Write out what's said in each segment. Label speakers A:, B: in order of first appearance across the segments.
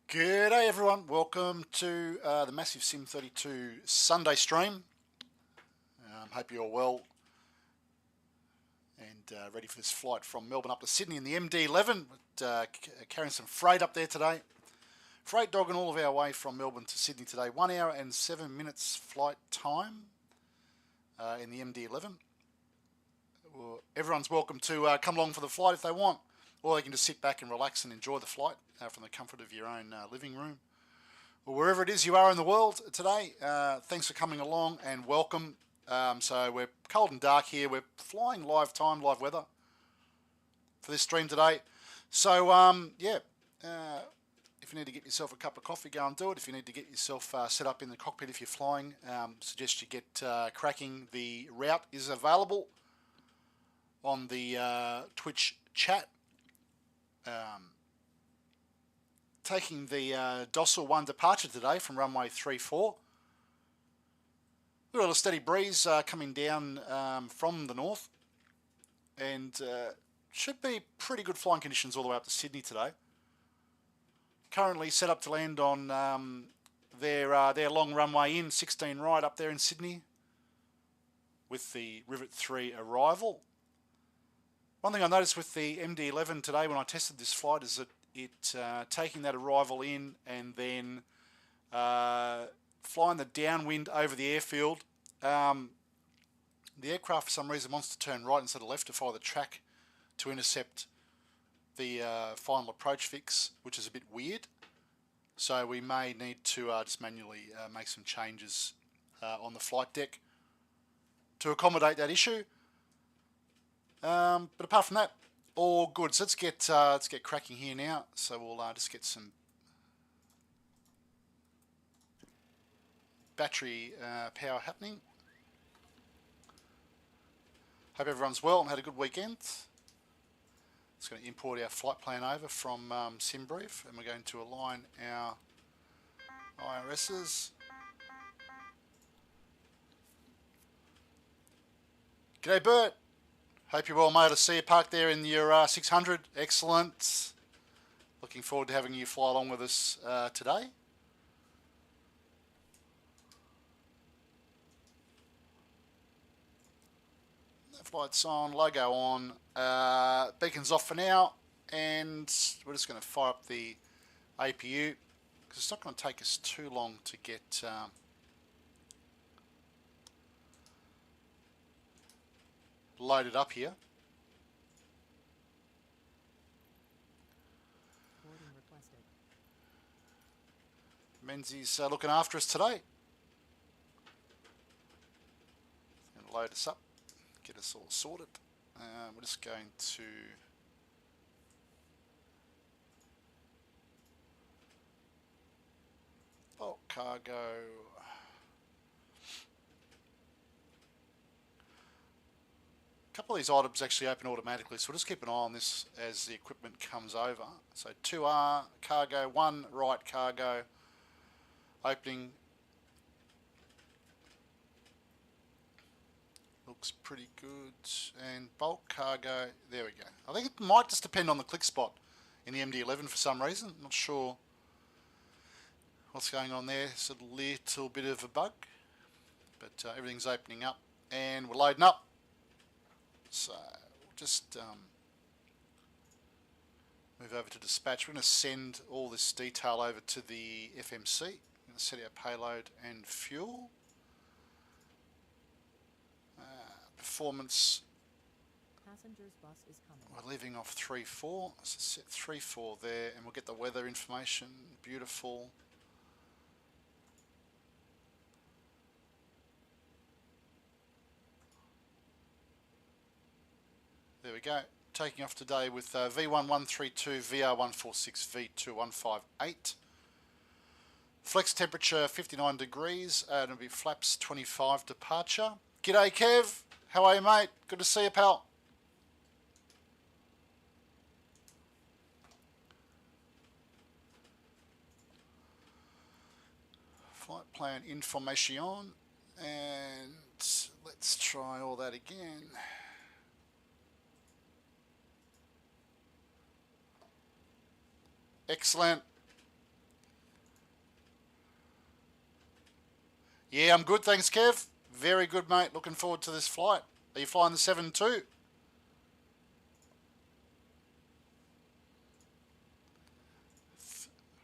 A: G'day everyone, welcome to the Massive Sim 32 Sunday stream. Hope you're well and ready for this flight from Melbourne up to Sydney in the MD11. Carrying some freight up there today. Freight dogging all of our way from Melbourne to Sydney today. 1 hour and 7 minutes flight time in the MD11. Well, everyone's welcome to come along for the flight if they want, or they can just sit back and relax and enjoy the flight from the comfort of your own living room, or wherever it is you are in the world today. Thanks for coming along and welcome. So we're cold and dark here. We're flying live time, live weather for this stream today. So if you need to get yourself a cup of coffee, go and do it. If you need to get yourself set up in the cockpit if you're flying, suggest you get cracking. The route is available on the Twitch chat. Taking the docile 1 departure today from runway 34. We've got a steady breeze coming down from the north, and should be pretty good flying conditions all the way up to Sydney today. Currently set up to land on their long runway in 16 right up there in Sydney with the Rivet 3 arrival. One thing I noticed with the MD11 today when I tested this flight is that it taking that arrival in and then flying the downwind over the airfield. The aircraft for some reason wants to turn right instead of left to follow the track to intercept the final approach fix, which is a bit weird. So we may need to just manually make some changes on the flight deck to accommodate that issue. But apart from that, all good. So let's get cracking here now. So we'll just get some battery power happening. Hope everyone's well and had a good weekend. Just going to import our flight plan over from SimBrief, and we're going to align our IRSs. G'day Bert. Hope you're well, mate. I see you parked there in your 600. Excellent. Looking forward to having you fly along with us today. Flight's on, logo on, beacon's off for now, and we're just going to fire up the APU because it's not going to take us too long to get loaded up here. Menzies looking after us today. Going to load us up, get us all sorted. We're just going to bulk cargo. A couple of these items actually open automatically, so we'll just keep an eye on this as the equipment comes over. So 2R cargo, 1 right cargo opening. Looks pretty good. And bulk cargo, there we go. I think it might just depend on the click spot in the MD11 for some reason. Not sure what's going on there. It's a little bit of a bug, but everything's opening up and we're loading up. So we'll just move over to dispatch. We're going to send all this detail over to the FMC. We're going to set our payload and fuel. Performance.
B: Passenger's bus is coming.
A: We're leaving off 3-4. So set 3-4 there, and we'll get the weather information. Beautiful. There we go. Taking off today with V1132, VR146, V2158. Flex temperature 59 degrees, and it'll be flaps 25 departure. G'day Kev, how are you mate? Good to see you pal. Flight plan information, and let's try all that again. Excellent. Yeah, I'm good, thanks, Kev. Very good, mate. Looking forward to this flight. Are you flying the 7-2?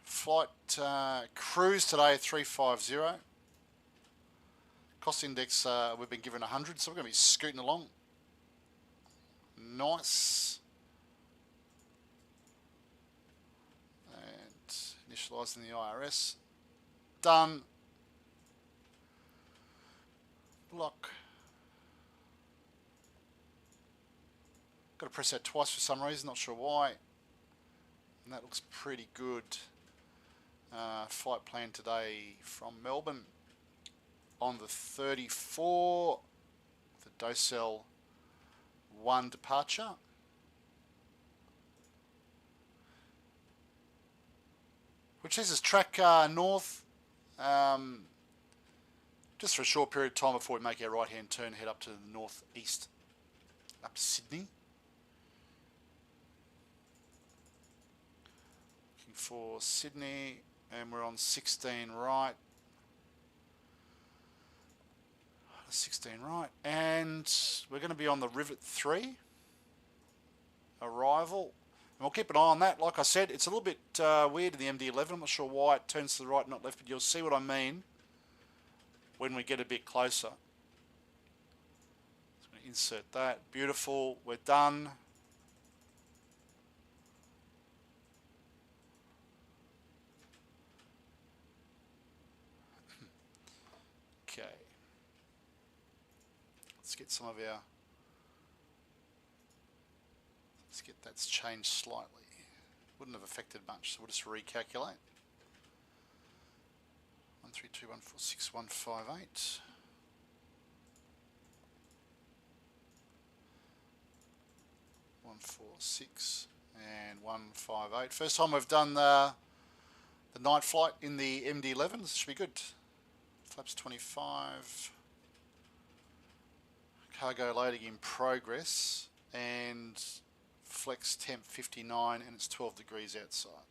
A: Flight cruise today, 350. Cost index, we've been given 100, so we're going to be scooting along. Nice. And initialising the IRS. Done. Block. Got to press that twice for some reason, not sure why. And that looks pretty good. Flight plan today from Melbourne on the 34, the Docel 1 departure. Which is track north, just for a short period of time before we make our right hand turn, head up to the northeast, up to Sydney. Looking for Sydney, and we're on 16 right. 16 right, and we're going to be on the Rivet 3 arrival. And we'll keep an eye on that. Like I said, it's a little bit weird in the MD11. I'm not sure why it turns to the right, not left, but you'll see what I mean when we get a bit closer. So I'm going to insert that. Beautiful. We're done. Okay. Let's get some of our... Let's get that's changed slightly. Wouldn't have affected much, so we'll just recalculate. 132.146.158. 146 and 158. First time we've done the night flight in the MD11. This should be good. Flaps 25. Cargo loading in progress, and flex temp 59, and it's 12 degrees outside.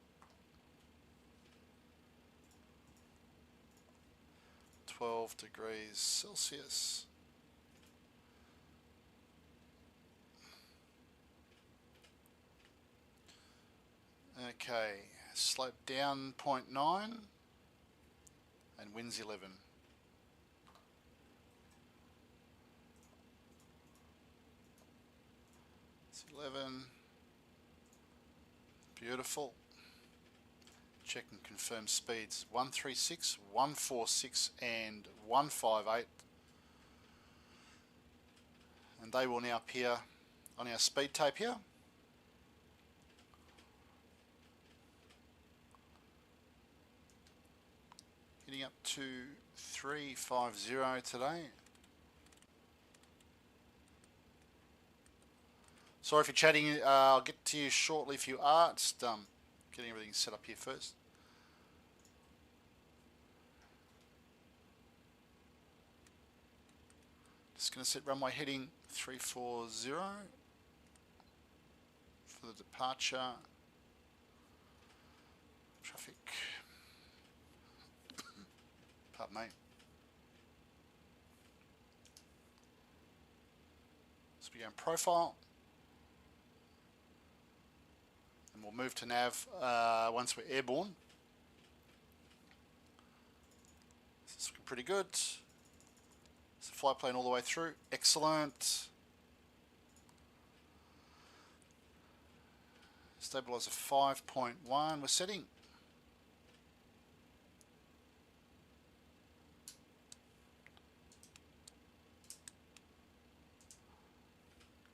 A: Celsius. Okay, slope down 0.9 and winds 11. It's 11. Beautiful. Check and confirm speeds 136, 146 and 158, and they will now appear on our speed tape here. Getting up to 350 today. Sorry if you're chatting, I'll get to you shortly if you are. Just getting everything set up here first. Just going to set runway heading 340 for the departure. Traffic. Pardon me. So we go in profile. And we'll move to nav once we're airborne. This is looking pretty good. It's a flight plane all the way through. Excellent. Stabilizer 5.1 we're setting.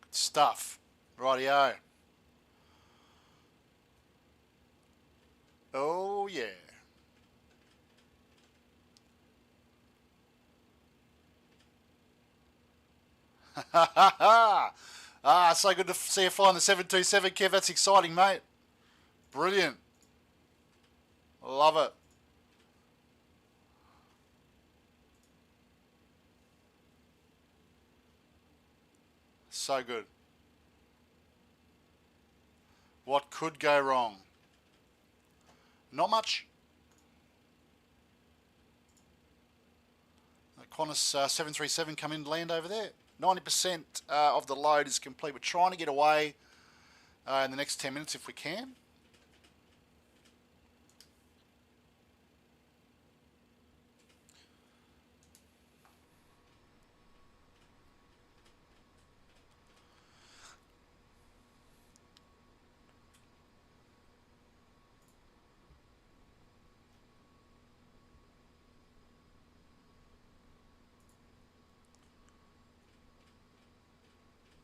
A: Good stuff. Rightio. Oh yeah. So good to see you flying the 727, Kev. That's exciting, mate. Brilliant. Love it. So good. What could go wrong? Not much. Qantas 737 come in and land over there. 90% of the load is complete. We're trying to get away in the next 10 minutes if we can.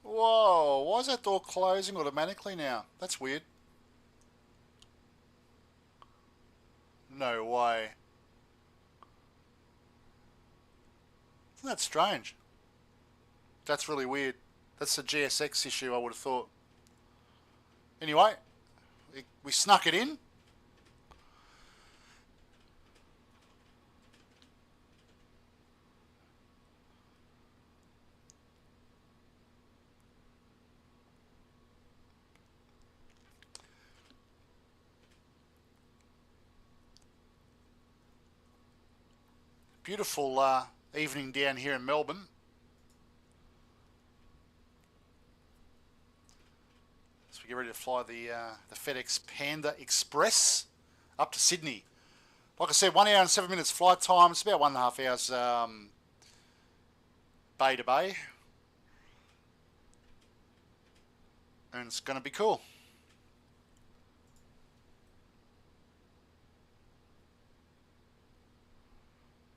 A: Whoa, why is that door closing automatically now? That's weird. No way. Isn't that strange? That's really weird. That's a GSX issue, I would have thought. Anyway, we snuck it in. Beautiful evening down here in Melbourne. So we get ready to fly the FedEx Panda Express up to Sydney. Like I said, 1 hour and 7 minutes flight time. It's about 1.5 hours bay to bay. And it's going to be cool.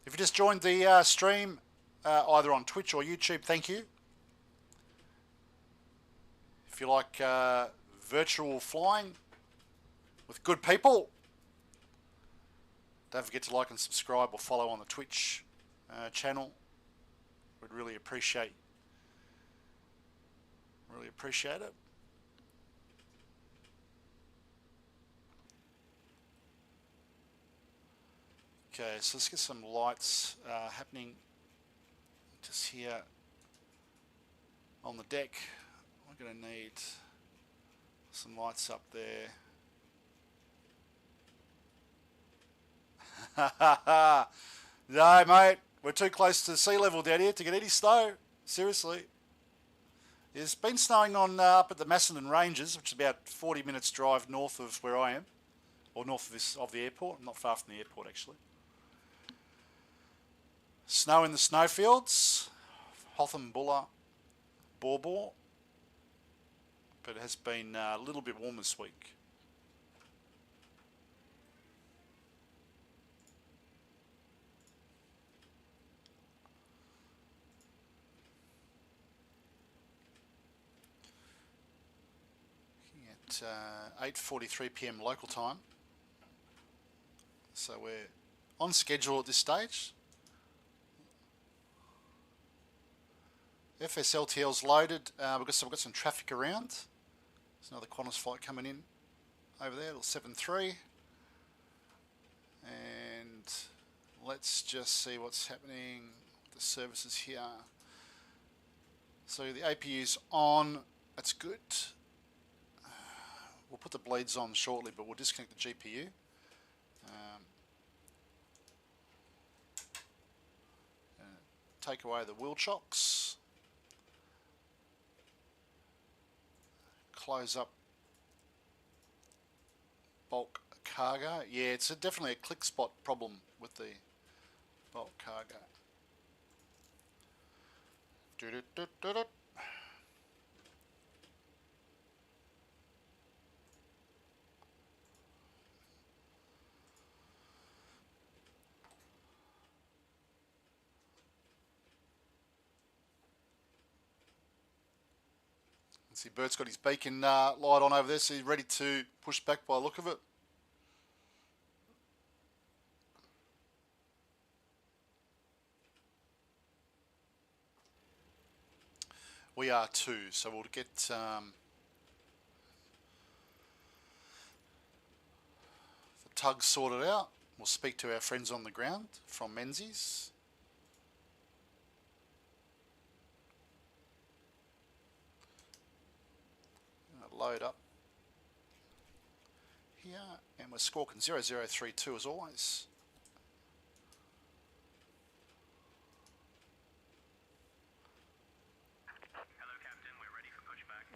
A: If you just joined the stream, either on Twitch or YouTube, thank you. If you like virtual flying with good people, don't forget to like and subscribe or follow on the Twitch channel. We'd really appreciate it. Okay, so let's get some lights happening just here on the deck. We're going to need some lights up there. No, mate, we're too close to sea level down here to get any snow. Seriously. It's been snowing on up at the Macedon Ranges, which is about 40 minutes drive north of where I am, or north of the airport. I'm not far from the airport, actually. Snow in the snowfields, Hotham, Bulla, Bawbaw, but it has been a little bit warm this week. At 8:43 PM local time, so we're on schedule at this stage. FSLTL's loaded because we've got some traffic around. There's another Qantas flight coming in over there, little 7-3. And let's just see what's happening with the services here. So the APU's on, that's good. We'll put the bleeds on shortly, but we'll disconnect the GPU. Take away the wheel chocks. Close up bulk cargo. Yeah, it's definitely a click spot problem with the bulk cargo. See, Bert's got his beacon light on over there, so he's ready to push back by the look of it. We are too, so we'll get the tug sorted out. We'll speak to our friends on the ground from Menzies. Load up here, and we're squawking 0032 as always.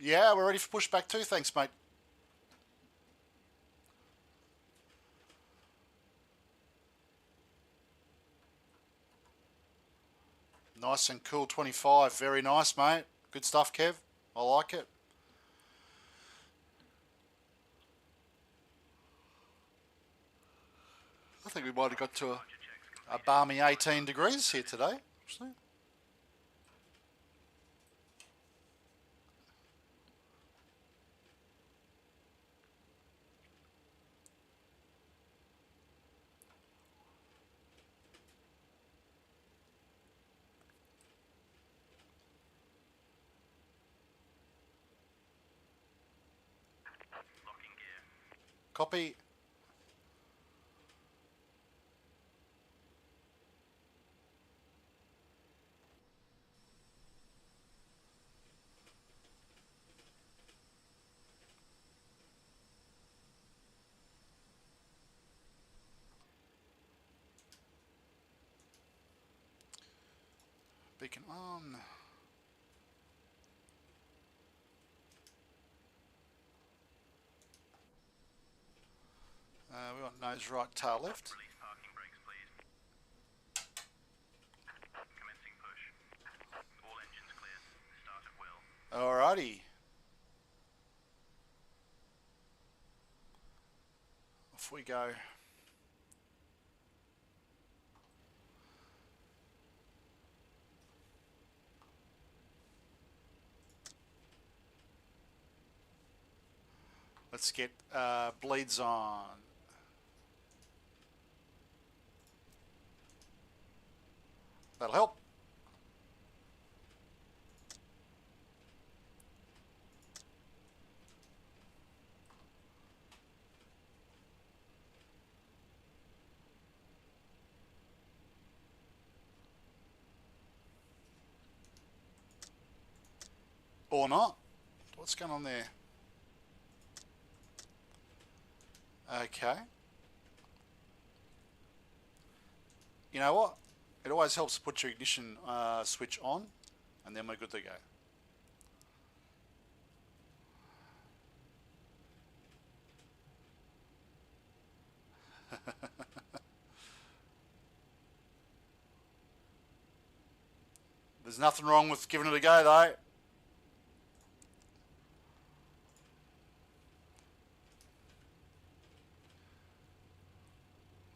A: Yeah, we're ready for pushback too. Thanks, mate. Nice and cool 25. Very nice, mate. Good stuff, Kev. I like it. I think we might have got to a balmy 18 degrees here today. Actually. Copy. Beacon on. We want nose right, tail left.
C: Release parking brakes, please. Commencing push. All engines clear. Start at will.
A: Alrighty. Off we go. Let's get bleeds on. That'll help. Or not. What's going on there? Okay. You know what? It always helps to put your ignition switch on, and then we're good to go. There's nothing wrong with giving it a go, though.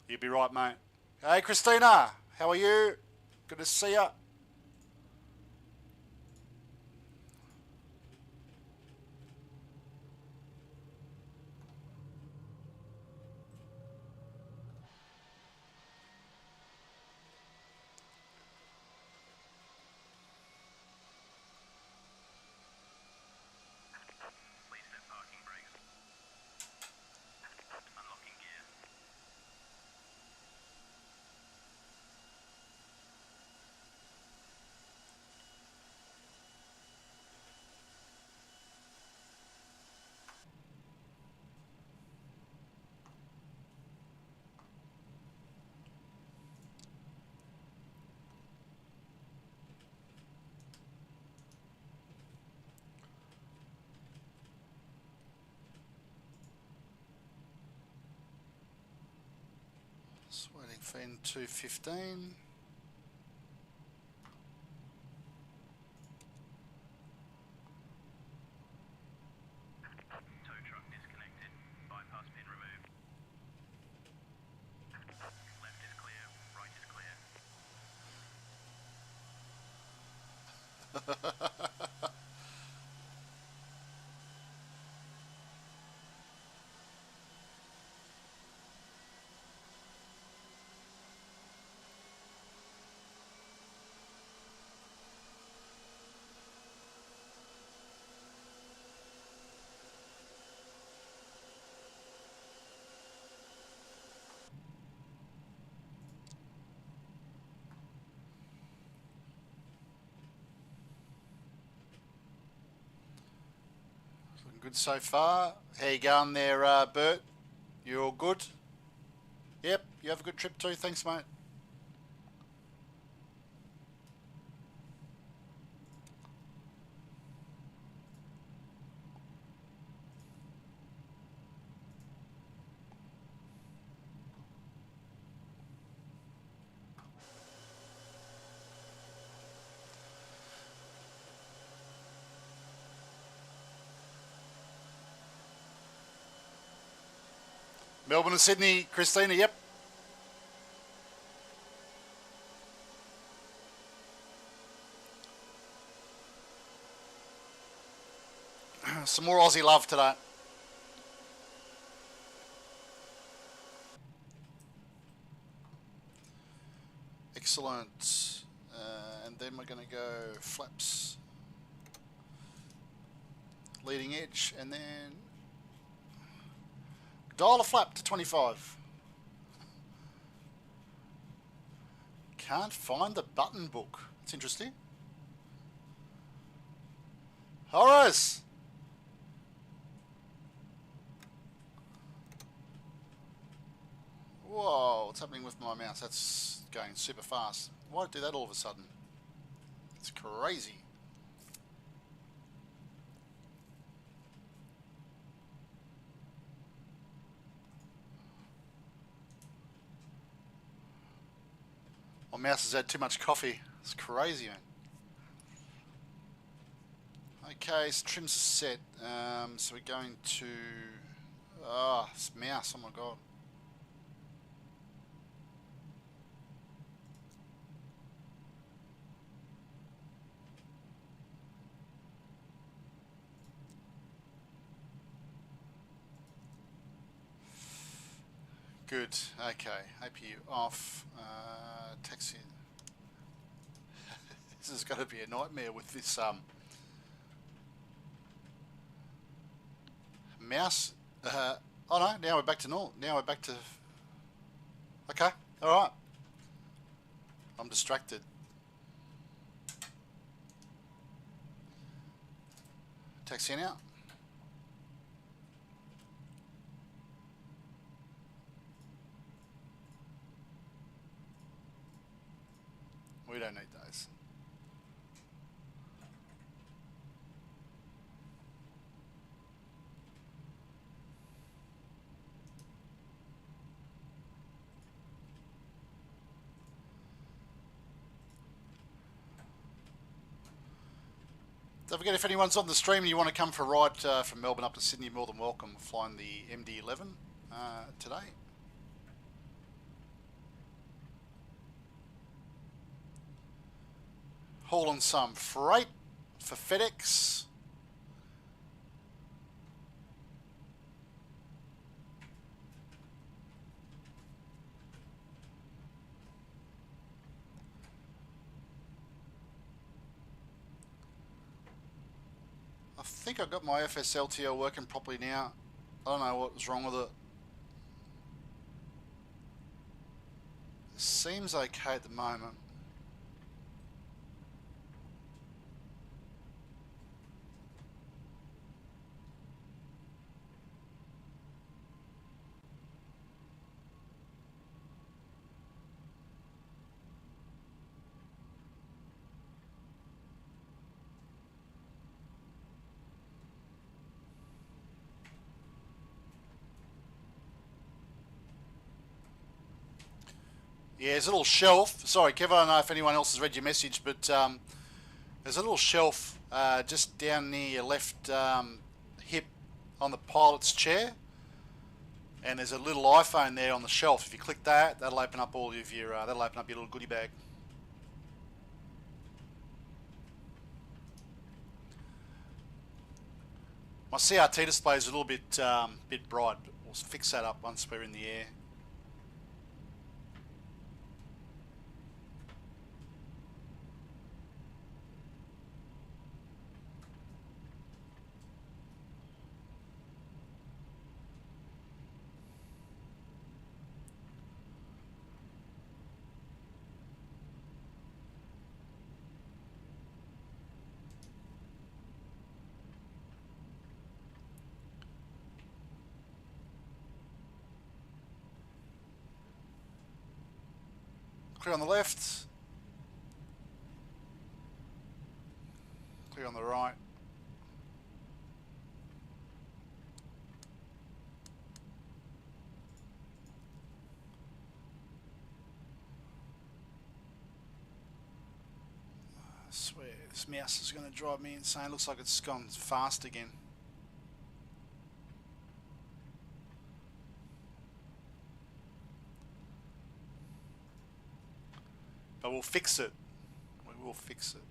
A: You'd be right, mate. Hey, Christina, how are you? Good to see ya.
C: Please set parking brakes. Unlocking gear.
A: Just waiting for N215.
C: Tow truck disconnected. Bypass pin removed. Left is clear. Right is clear.
A: Looking good so far. How you going there, Bert? You all good? Yep, you have a good trip too. Thanks, mate. Melbourne to Sydney, Christina, yep. Some more Aussie love today. Excellent. And then we're going to go flaps, leading edge, and then dial a flap to 25. Can't find the button book. It's interesting. Horace! Whoa, what's happening with my mouse? That's going super fast. Why did it do that all of a sudden? It's crazy. My mouse has had too much coffee. It's crazy, man. Okay, so trims are set. So we're going to... Ah, this mouse, oh my god. Good, okay, APU off, taxi. This is going to be a nightmare with this mouse. Oh no, now we're back to normal. Now we're back to... Okay, alright. I'm distracted. Taxi in out. We don't need those. Don't forget, if anyone's on the stream and you want to come for a ride from Melbourne up to Sydney, you're more than welcome. We're flying the MD11 today. Hauling some freight for FedEx. I think I've got my FSLTL working properly now. I don't know what was wrong with it. It seems okay at the moment. Yeah, there's a little shelf. Sorry, Kev, I don't know if anyone else has read your message, but there's a little shelf just down near your left hip on the pilot's chair. And there's a little iPhone there on the shelf. If you click that, that'll open up all of your, that'll open up your little goodie bag. My CRT display is a little bit bright, but we'll fix that up once we're in the air. Clear on the left, clear on the right. I swear, this mouse is going to drive me insane. Looks like it's gone fast again. But we'll fix it. We will fix it.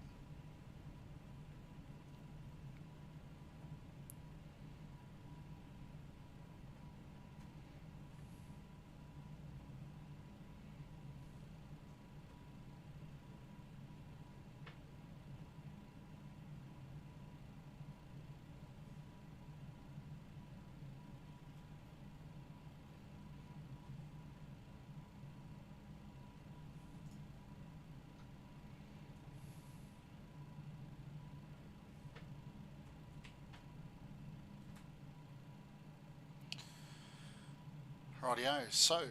A: Rightio, so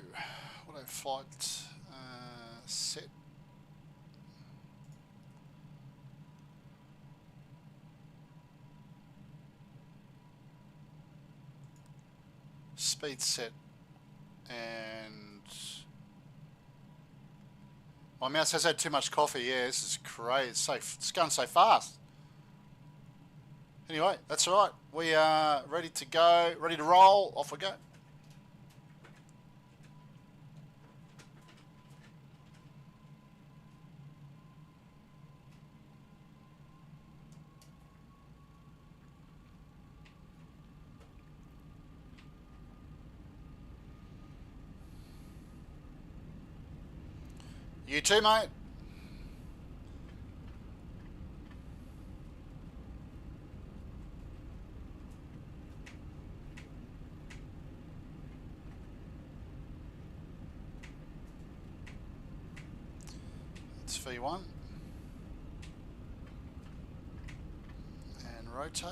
A: what a flight set. Speed set, and my mouse has had too much coffee. Yeah, this is crazy. It's going so fast. Anyway, that's all right. We are ready to go, ready to roll. Off we go. You too, mate. It's V1. And rotate.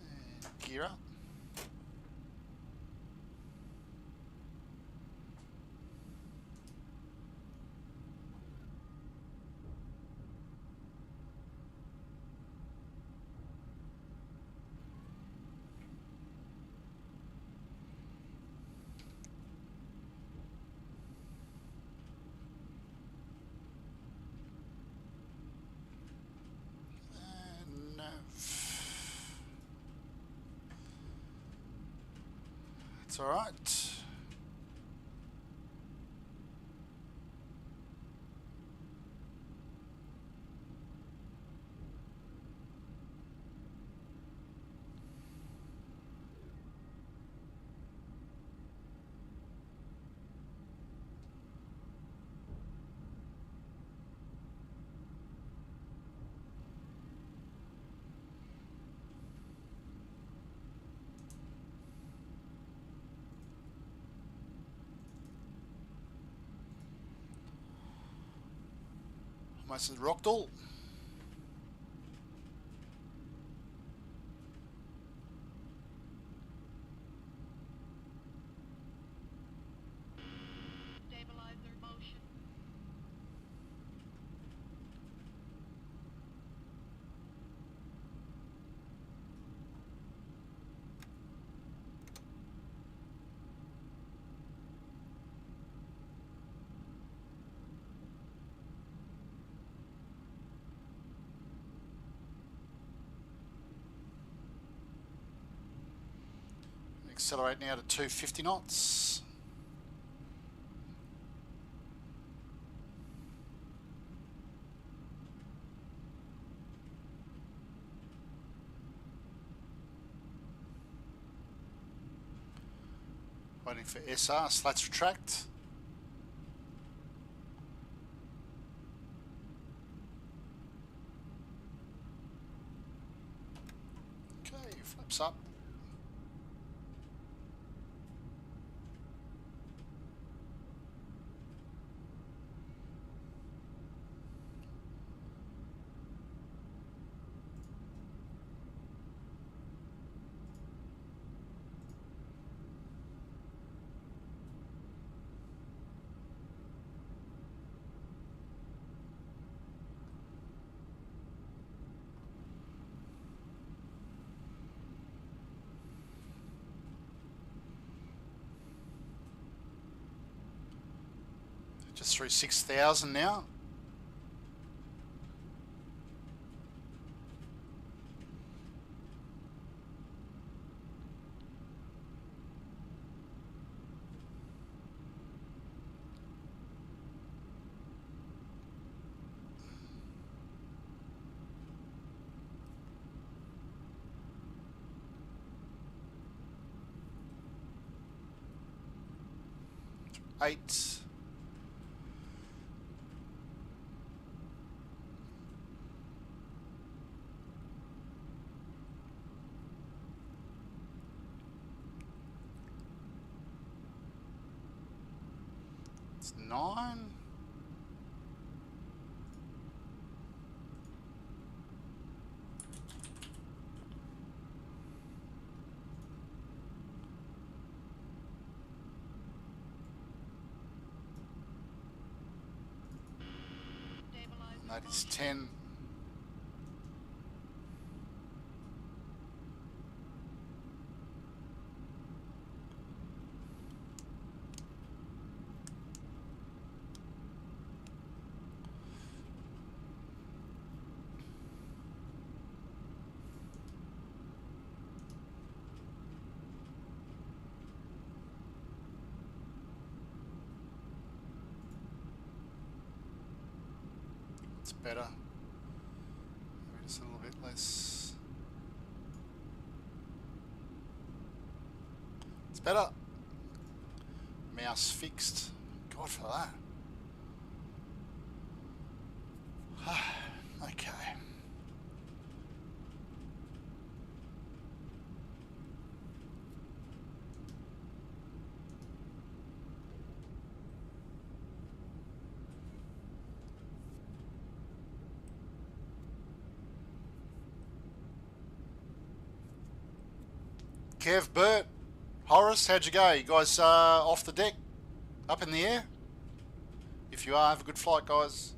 A: And gear up. It's all right. Almost at Rockdale.
D: Stabilizer motion.
A: Accelerate now to 250 knots. Waiting for SR, slats retract. Okay, flaps up. Just through 6,000 now. 8. It's 9. And that is 10. It's better. Maybe just a little bit less. It's better. Mouse fixed. God for that. Okay. Kev, Bert, Horace, how'd you go? You guys off the deck? Up in the air? If you are, have a good flight, guys.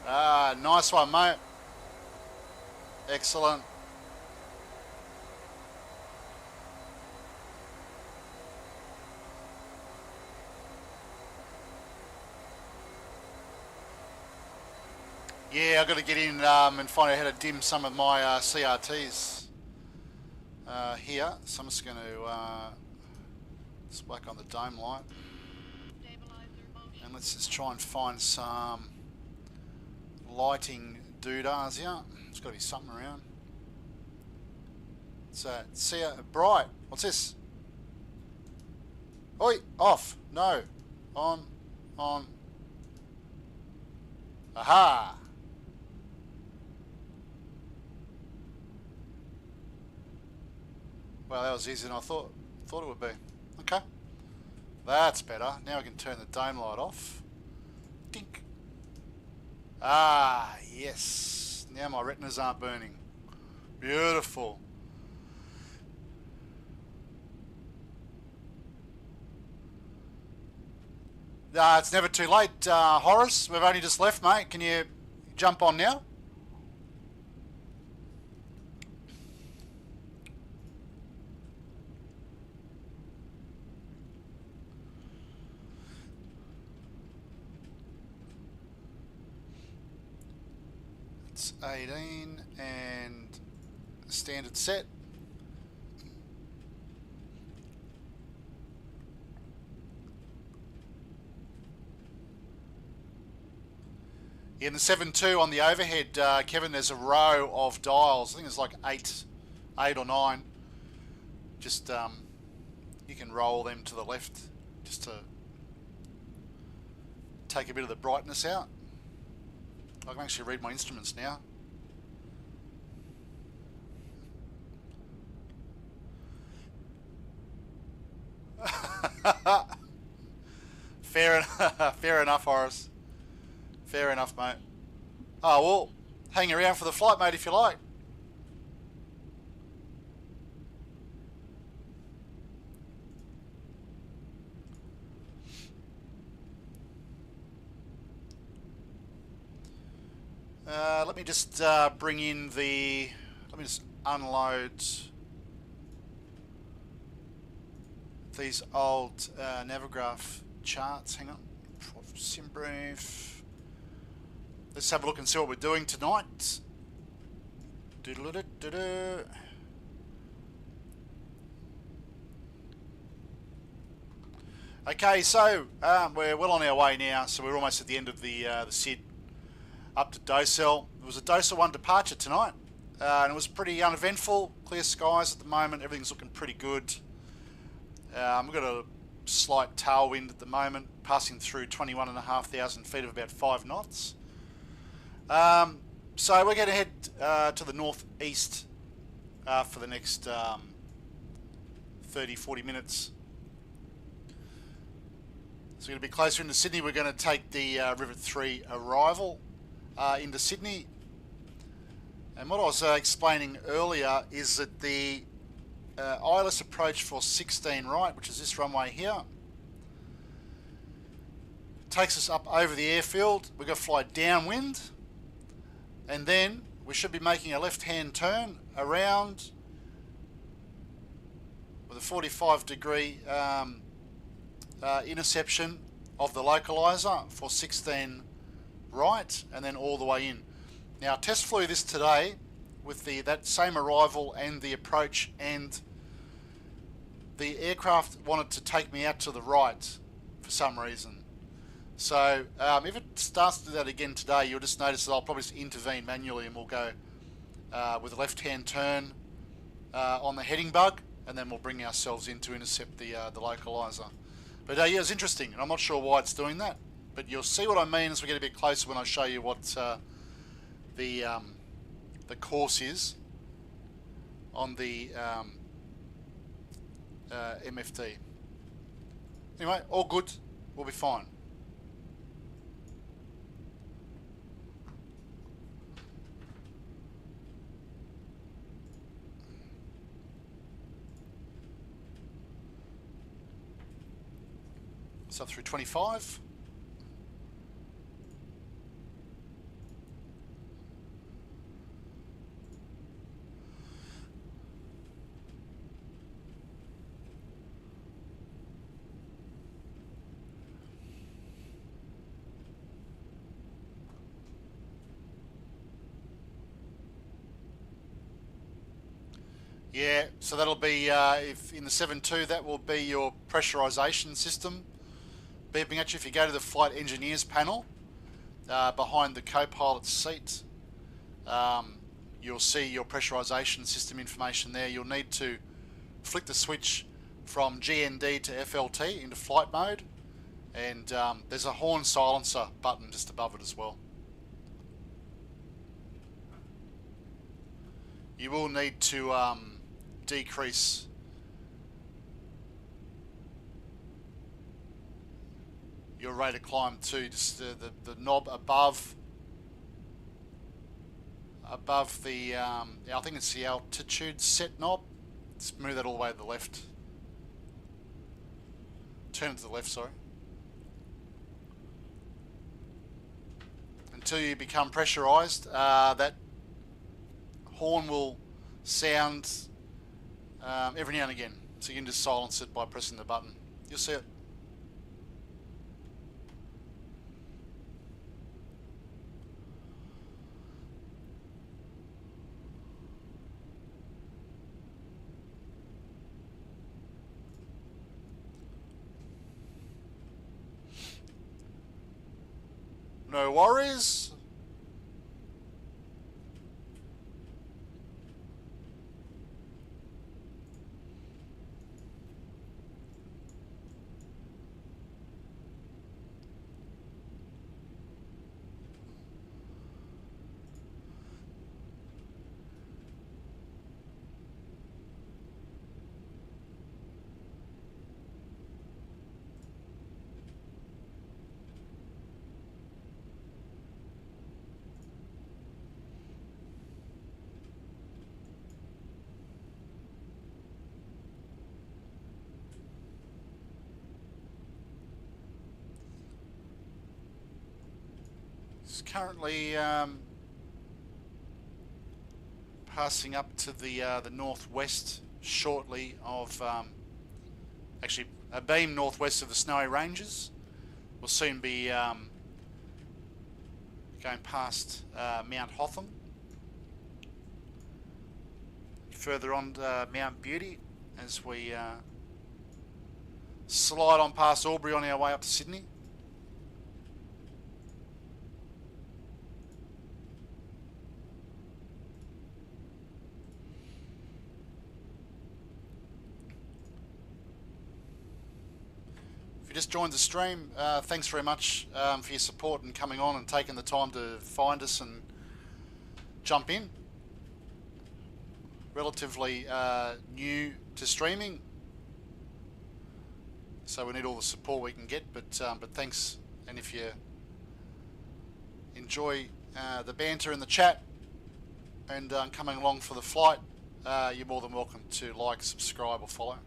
A: Ah, nice one, mate. Excellent. Yeah, I've got to get in and find out how to dim some of my CRTs here. So I'm just going to just whack on the dome light.
D: Stabilizer motion.
A: And let's just try and find some lighting doodahs here. There's got to be something around. So, see bright. What's this? Oi, off. No. On. Aha. Well, that was easier than I thought it would be. Okay. That's better. Now we can turn the dome light off. Dink. Ah, yes. Now my retinas aren't burning. Beautiful. It's never too late, Horace. We've only just left, mate. Can you jump on now? It's 18 and standard set. In the 7.2 on the overhead, Kevin, there's a row of dials. I think there's like eight or 9. Just you can roll them to the left just to take a bit of the brightness out. I can actually read my instruments now. Fair enough, Horace. Fair enough, mate. Oh, well, hang around for the flight, mate, if you like. Let me just bring in the... Let me just unload these old Navigraph charts. Hang on. Sim brief. Let's have a look and see what we're doing tonight. Okay, so we're well on our way now, so we're almost at the end of the SID up to Docel. It was a Docel 1 departure tonight, and it was pretty uneventful. Clear skies at the moment, everything's looking pretty good. We've got a slight tailwind at the moment, passing through 21,500 feet of about 5 knots. So we're going to head to the northeast for the next 30-40 minutes. So we're going to be closer into Sydney. We're going to take the Rivet 3 arrival into Sydney. And what I was explaining earlier is that the ILS approach for 16 right, which is this runway here, takes us up over the airfield. We're going to fly downwind, and then we should be making a left-hand turn around with a 45-degree interception of the localizer for 16 right, and then all the way in. Now, I test flew this today with that same arrival and the approach, and the aircraft wanted to take me out to the right for some reason. So if it starts to do that again today, you'll just notice that I'll probably just intervene manually, and we'll go with a left-hand turn on the heading bug, and then we'll bring ourselves in to intercept the localizer. But yeah, it's interesting, and I'm not sure why it's doing that. But you'll see what I mean as we get a bit closer when I show you what the course is on the MFD. Anyway, all good. We'll be fine. It's up through 25. Yeah, so that'll be, if in the 7.2, that will be your pressurization system beeping at you. If you go to the flight engineers panel behind the co-pilot's seat, you'll see your pressurization system information there. You'll need to flick the switch from GND to FLT into flight mode, and there's a horn silencer button just above it as well. You will need to decrease your rate of climb to just the knob above the I think it's the altitude set knob. Just move that all the way to the left. Turn it to the left, sorry. Until you become pressurized, that horn will sound every now and again, so you can just silence it by pressing the button. You'll see it. No worries. It's currently passing up to the northwest shortly of actually a beam northwest of the Snowy Ranges. We'll soon be going past Mount Hotham, further on to Mount Beauty as we slide on past Albury on our way up to Sydney. If you just joined the stream, thanks very much for your support and coming on and taking the time to find us and jump in. Relatively new to streaming, so we need all the support we can get. But thanks, and if you enjoy the banter in the chat and coming along for the flight, you're more than welcome to like, subscribe, or follow.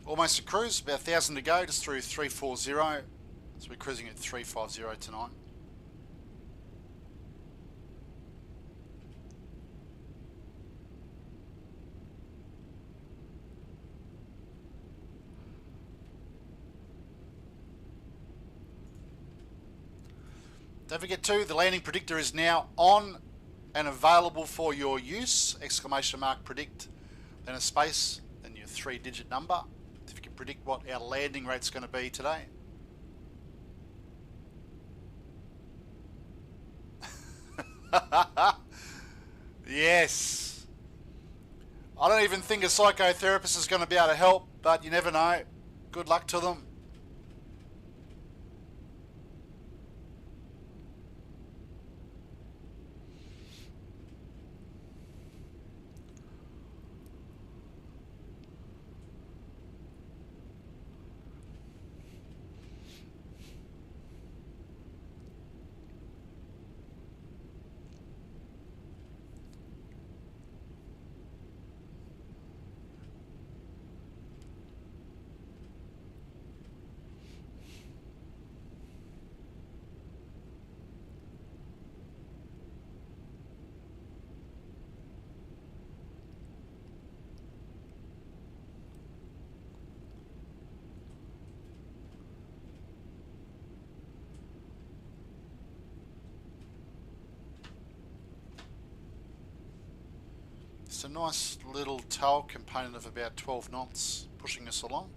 A: Almost a cruise, about 1,000 to go, just through 340. So we're cruising at 350 tonight. Don't forget too, the landing predictor is now on and available for your use. Exclamation mark predict, then a space, then your 3-digit number. If you can predict what our landing rate's going to be today. Yes. I don't even think a psychotherapist is going to be able to help, but you never know. Good luck to them. It's a nice little tail component of about 12 knots pushing us along.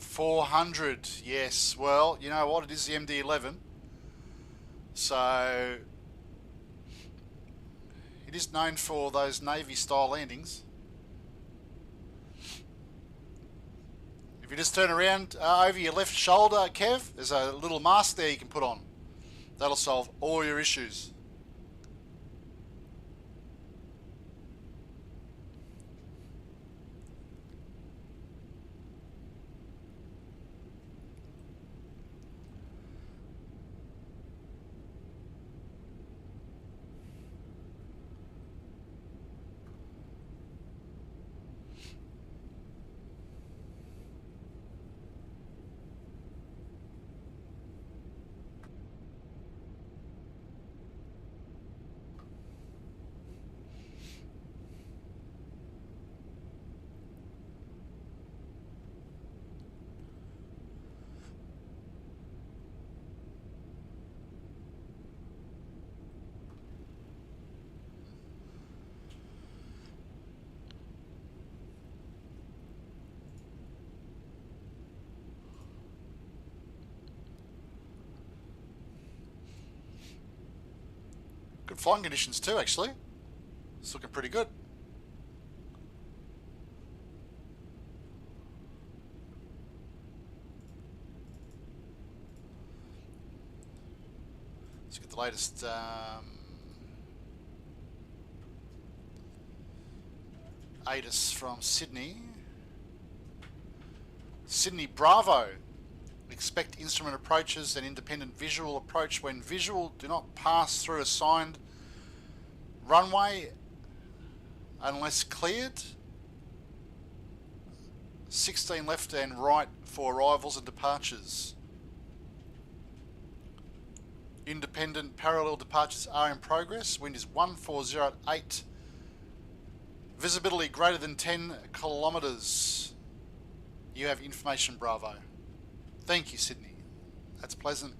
A: $400, yes. Well, you know what? It is the MD11, so it is known for those Navy-style landings. If you just turn around over your left shoulder, Kev, there's a little mask there you can put on. That'll solve all your issues. Good flying conditions too, actually. It's looking pretty good. Let's get the latest ATIS from Sydney. Sydney Bravo. Expect instrument approaches and independent visual approach. When visual, do not pass through assigned runway unless cleared. 16 left and right for arrivals and departures. Independent parallel departures are in progress. Wind is 140 at 8. Visibility greater than 10 kilometres. You have information, Bravo. Thank you, Sydney. That's pleasant.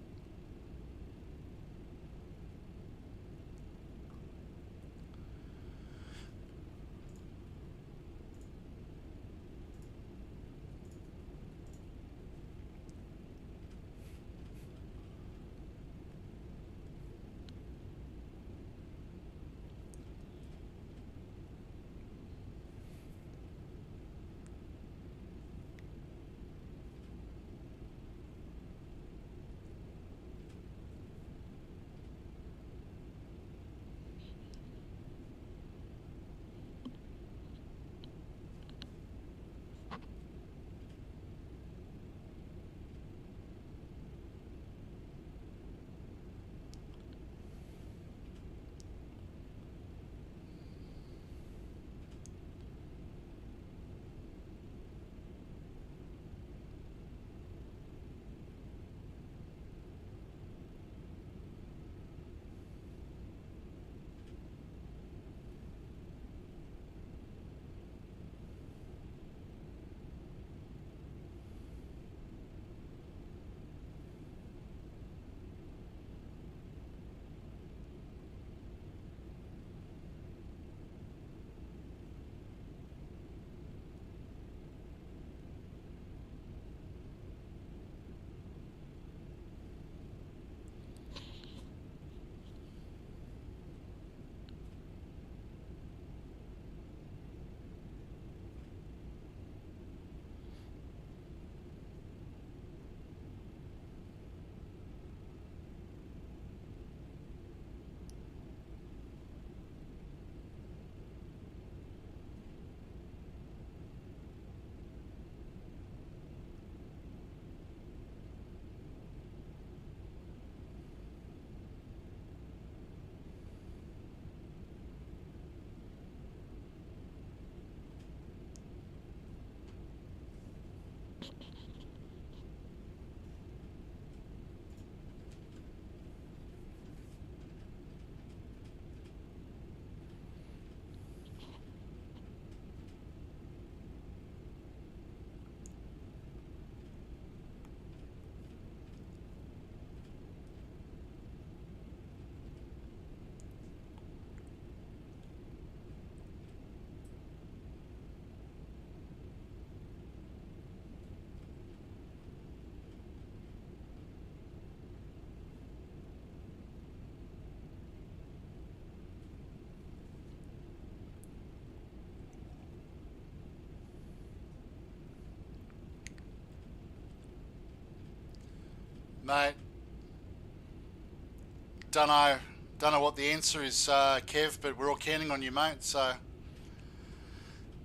A: Mate, don't know what the answer is, Kev, but we're all counting on you, mate, so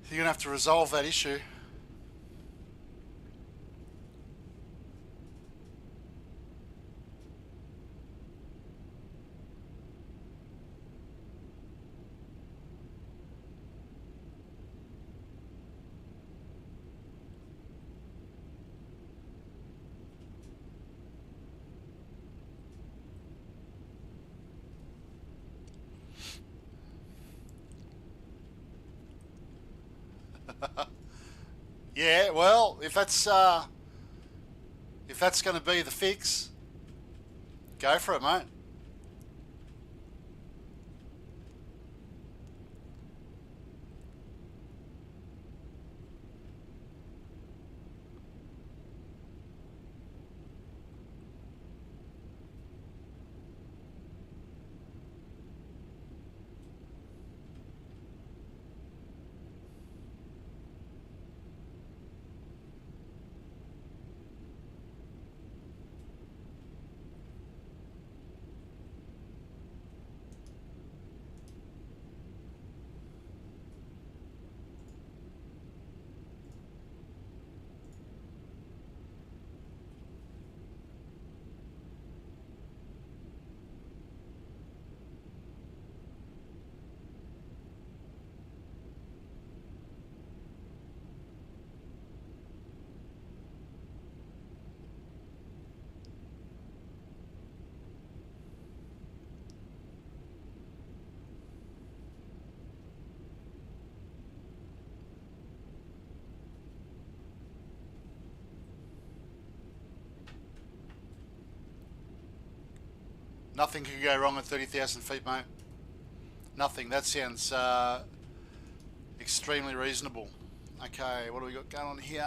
A: you're going to have to resolve that issue. Yeah, well, if that's going to be the fix, go for it, mate. Nothing can go wrong at 30,000 feet, mate. Nothing. That sounds extremely reasonable. Okay, what do we got going on here?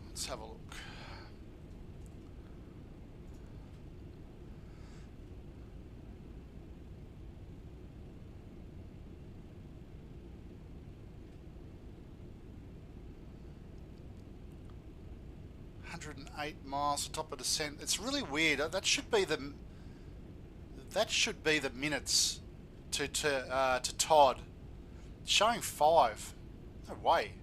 A: Let's have a look. $108 top of descent. It's really weird. That should be the minutes to Todd. It's showing 5. No way.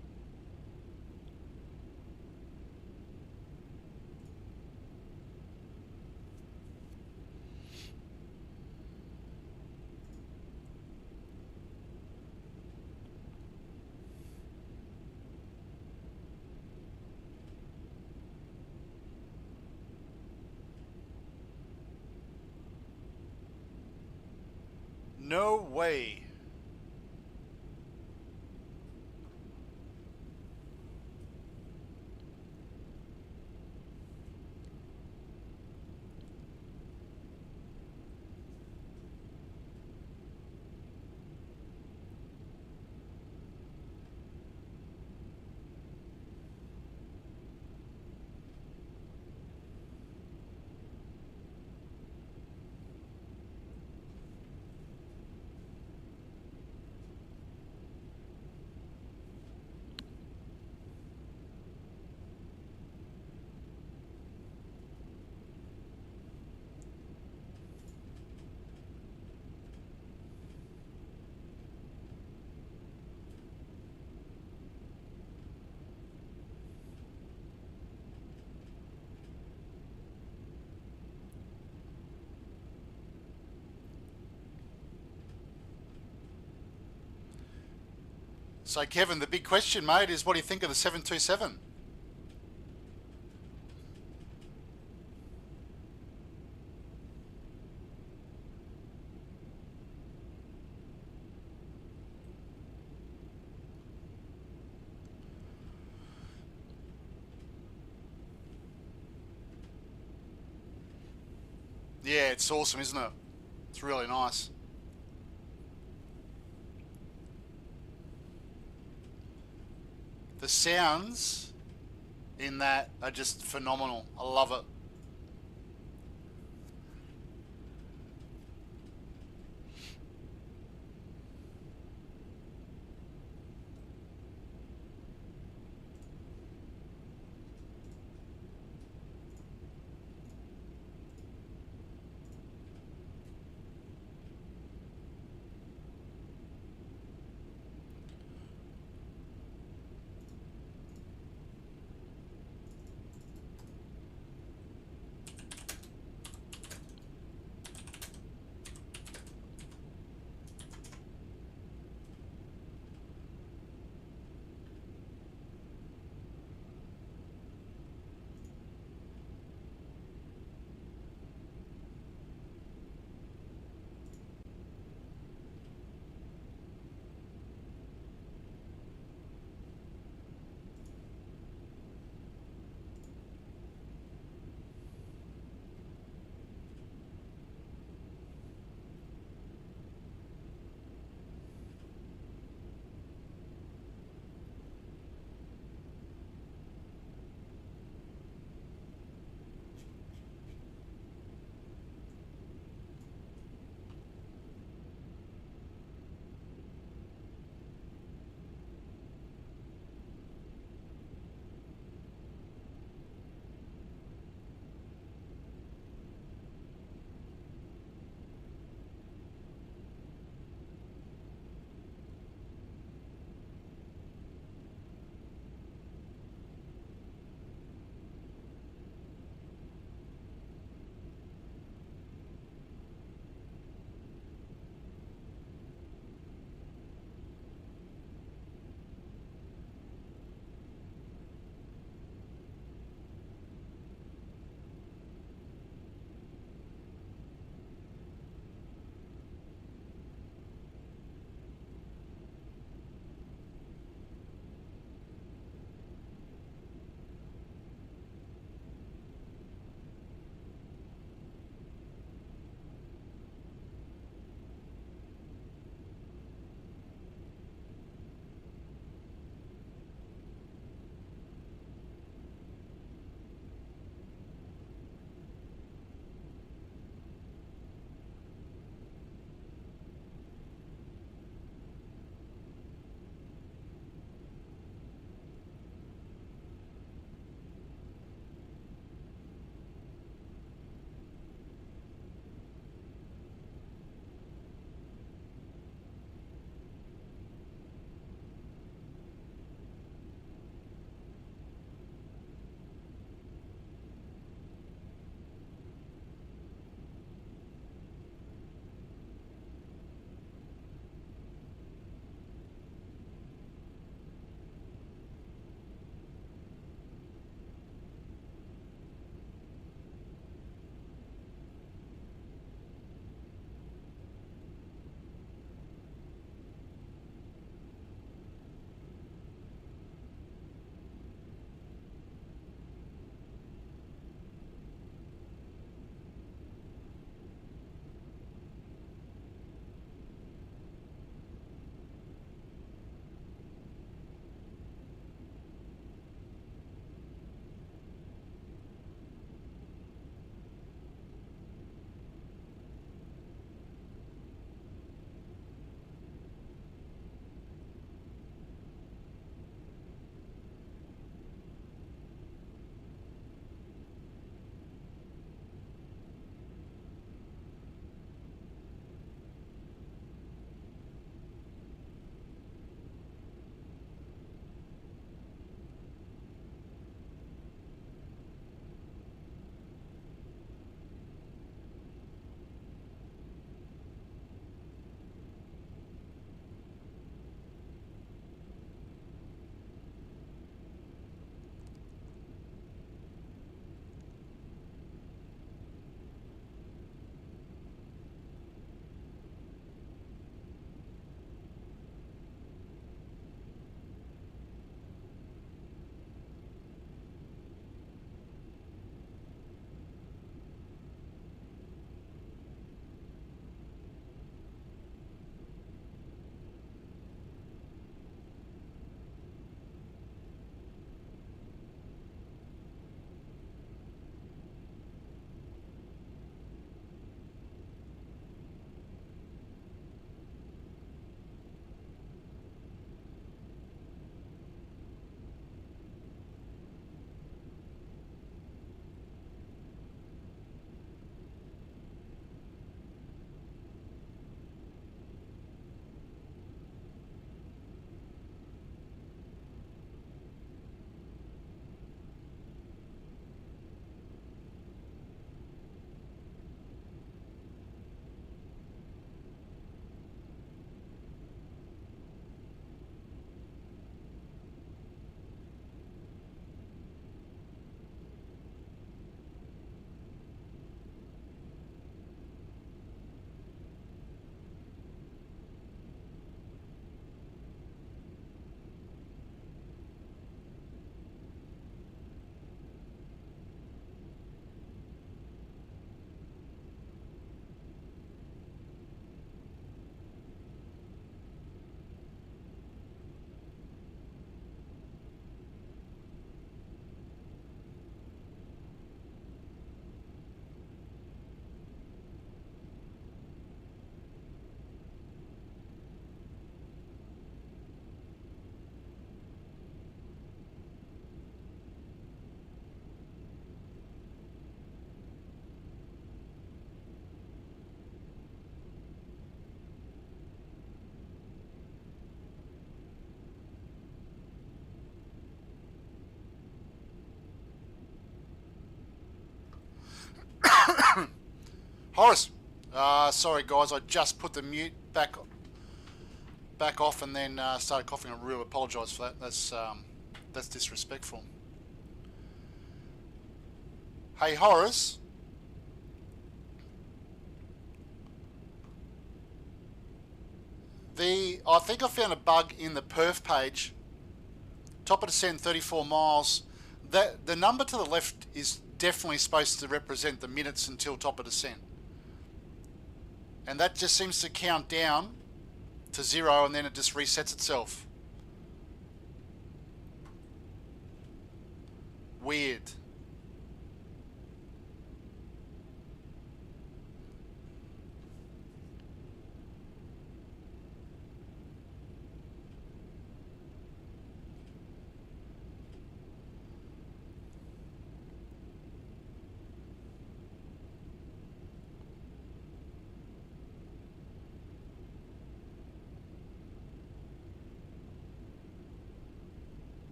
A: No way. So Kevin, the big question, mate, is what do you think of the 727? Yeah, it's awesome, isn't it? It's really nice. The sounds in that are just phenomenal. I love it. Horace, sorry guys, I just put the mute back off and then started coughing. I really apologise for that. That's disrespectful. Hey Horace. I think I found a bug in the perf page. Top of descent 34 miles. The number to the left is definitely supposed to represent the minutes until top of descent. And that just seems to count down to 0 and then it just resets itself. Weird.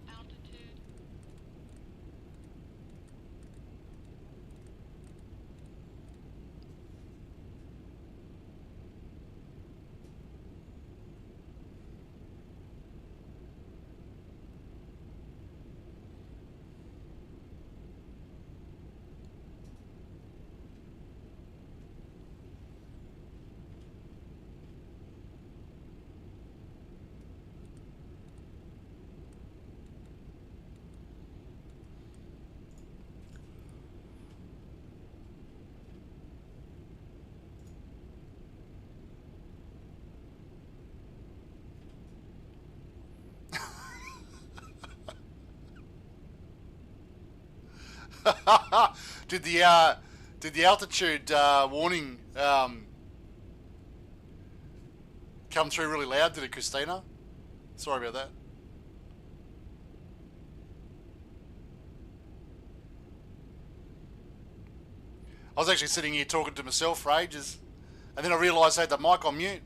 D: Altitude.
A: Did the altitude warning come through really loud? Did it, Christina? Sorry about that. I was actually sitting here talking to myself for ages, and then I realised I had the mic on mute.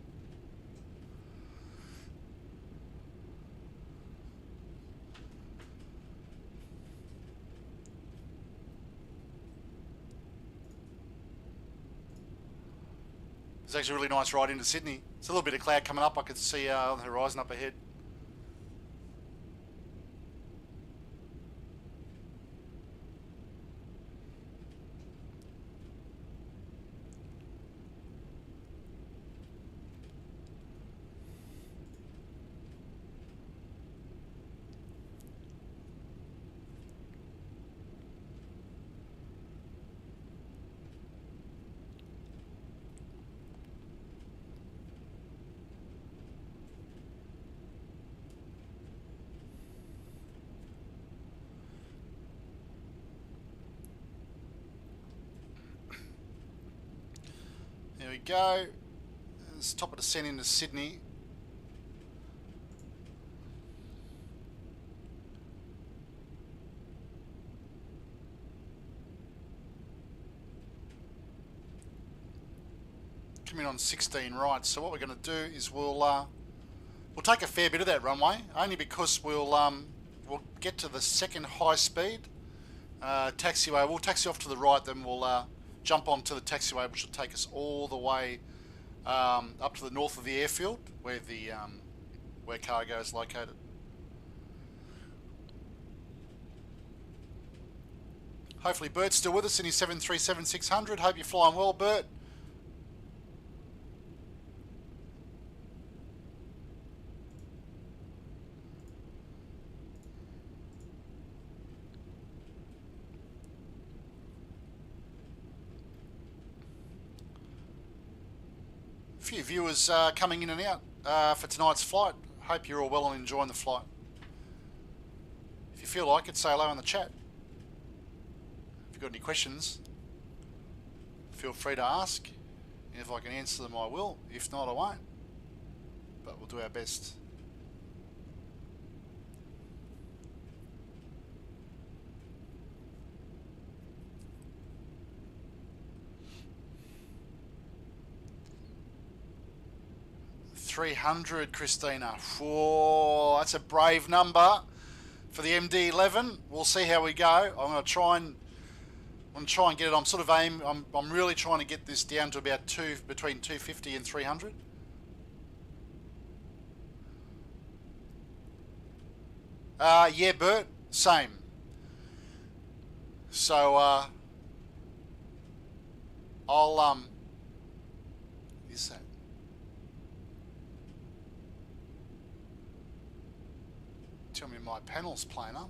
A: It's actually a really nice ride into Sydney. It's a little bit of cloud coming up. I could see on the horizon up ahead. There we go. It's top of descent into Sydney. Coming on 16 right. So what we're going to do is we'll take a fair bit of that runway, only because we'll get to the second high speed taxiway. We'll taxi off to the right, then we'll jump onto the taxiway, which will take us all the way up to the north of the airfield, where the where cargo is located. Hopefully Bert's still with us in his 737-600. Hope you're flying well, Bert. A few viewers coming in and out for tonight's flight. Hope you're all well and enjoying the flight. If you feel like it, say hello in the chat. If you've got any questions, feel free to ask. And if I can answer them, I will. If not, I won't. But we'll do our best. $300, Christina. Whoa, that's a brave number for the MD11. We'll see how we go. I'm going to try and get it. I'm sort of I'm really trying to get this down to about between 250 and 300. Yeah, Bert, same. So I'll is that? Tell me my panel's playing up.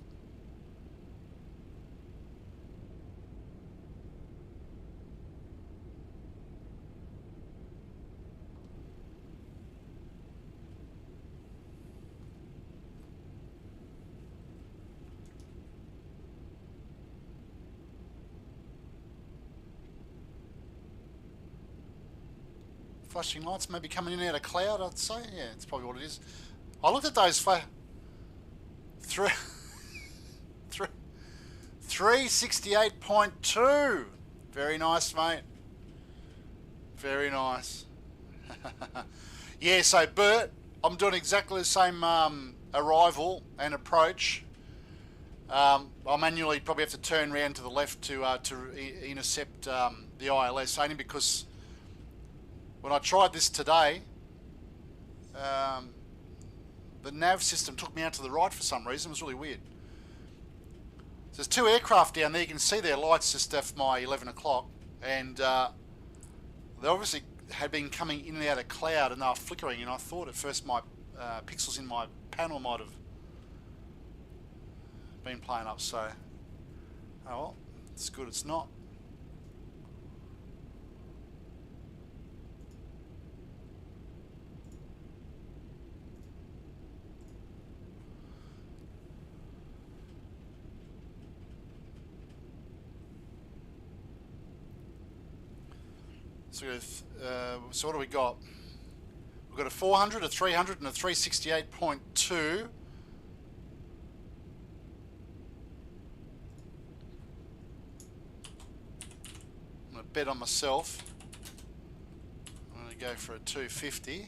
A: Flashing lights maybe coming in out of cloud, I'd say. Yeah, it's probably what it is. I looked at those 368.2. Very nice, mate. Very nice. Yeah, so Bert, I'm doing exactly the same arrival and approach. I'll manually probably have to turn around to the left to intercept the ILS, only because when I tried this today, the nav system took me out to the right for some reason. It was really weird. So there's two aircraft down there. You can see their lights just off my 11 o'clock. And they obviously had been coming in and out of cloud and they were flickering. And I thought at first my pixels in my panel might have been playing up. So, oh well, it's good it's not. So what do we got? We've got a 400, a 300 and a 368.2. I'm going to bet on myself. I'm going to go for a 250.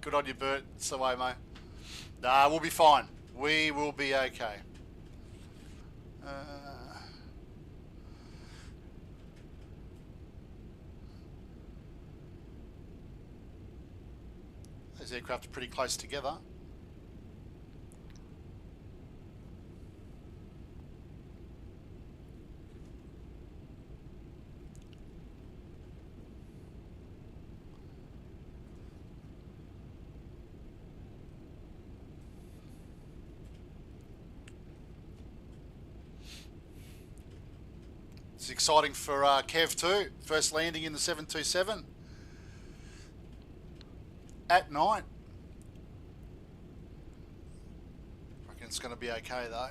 A: Good on you, Bert. It's the way, mate. Nah, we'll be fine. We will be okay. Those aircraft are pretty close together. It's exciting for Kev too. First landing in the 727 at night. I reckon it's going to be okay though.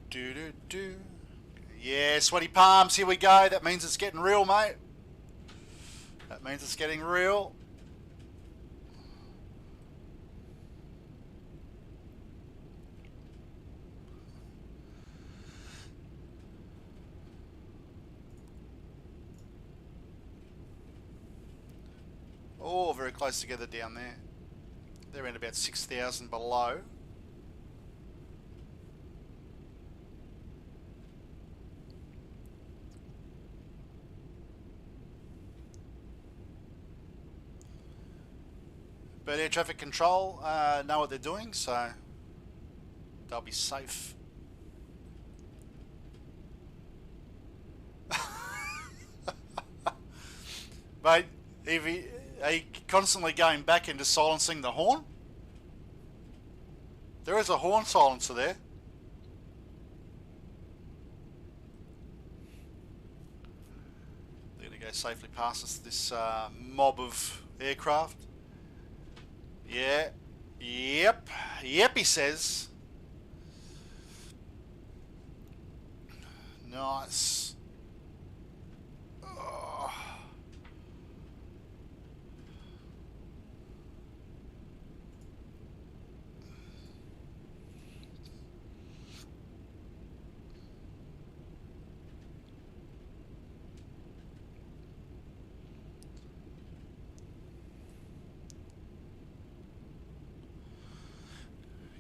A: Do. Yeah, sweaty palms, here we go. That means it's getting real, mate. That means it's getting real. Oh, very close together down there. They're around about 6,000 below. But air traffic control know what they're doing, so they'll be safe. Mate, are you constantly going back into silencing the horn? There is a horn silencer there. They're going to go safely past this mob of aircraft. Yeah. Yep. Yep, he says. Nice. Oh.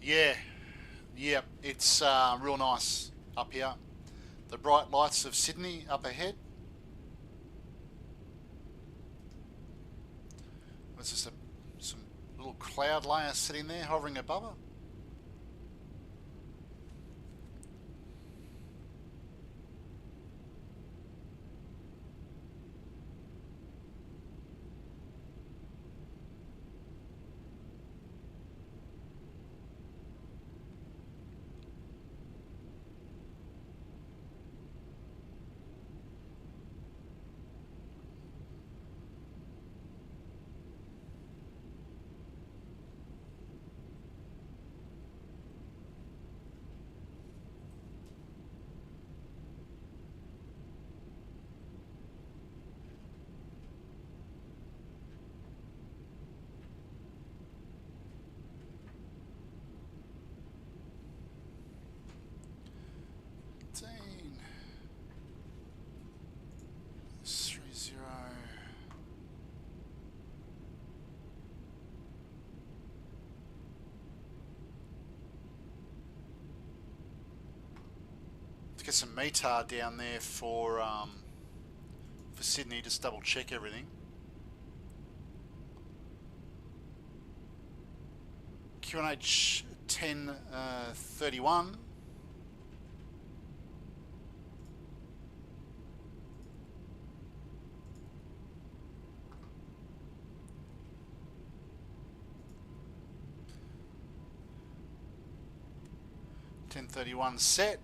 A: Yeah, yep, it's real nice up here. The bright lights of Sydney up ahead. There's just some little cloud layer sitting there hovering above her. Let's get some METAR down there for Sydney, just double check everything. QNH 1031. Set.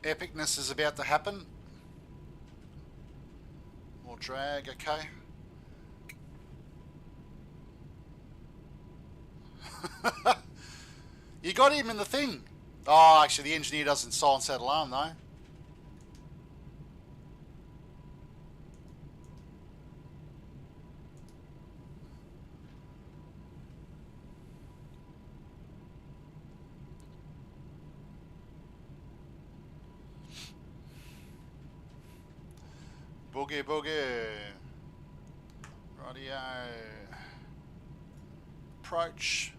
A: Epicness is about to happen. More drag, okay. You got him in the thing. Oh, actually the engineer doesn't silence that alarm though. Boogie boogie. Radio. Approach.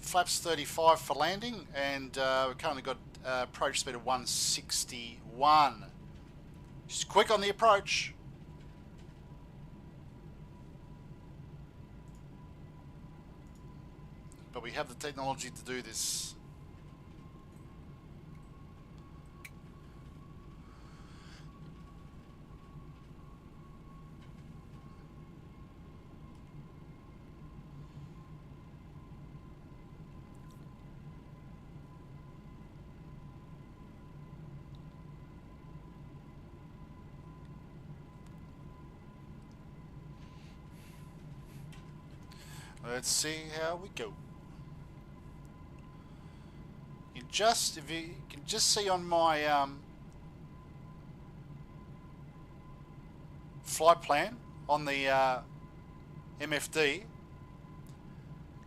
A: Flaps 35 for landing, and we've currently got approach speed of 161. Just quick on the approach. But we have the technology to do this. Let's see how we go. If you can just see on my flight plan on the MFD,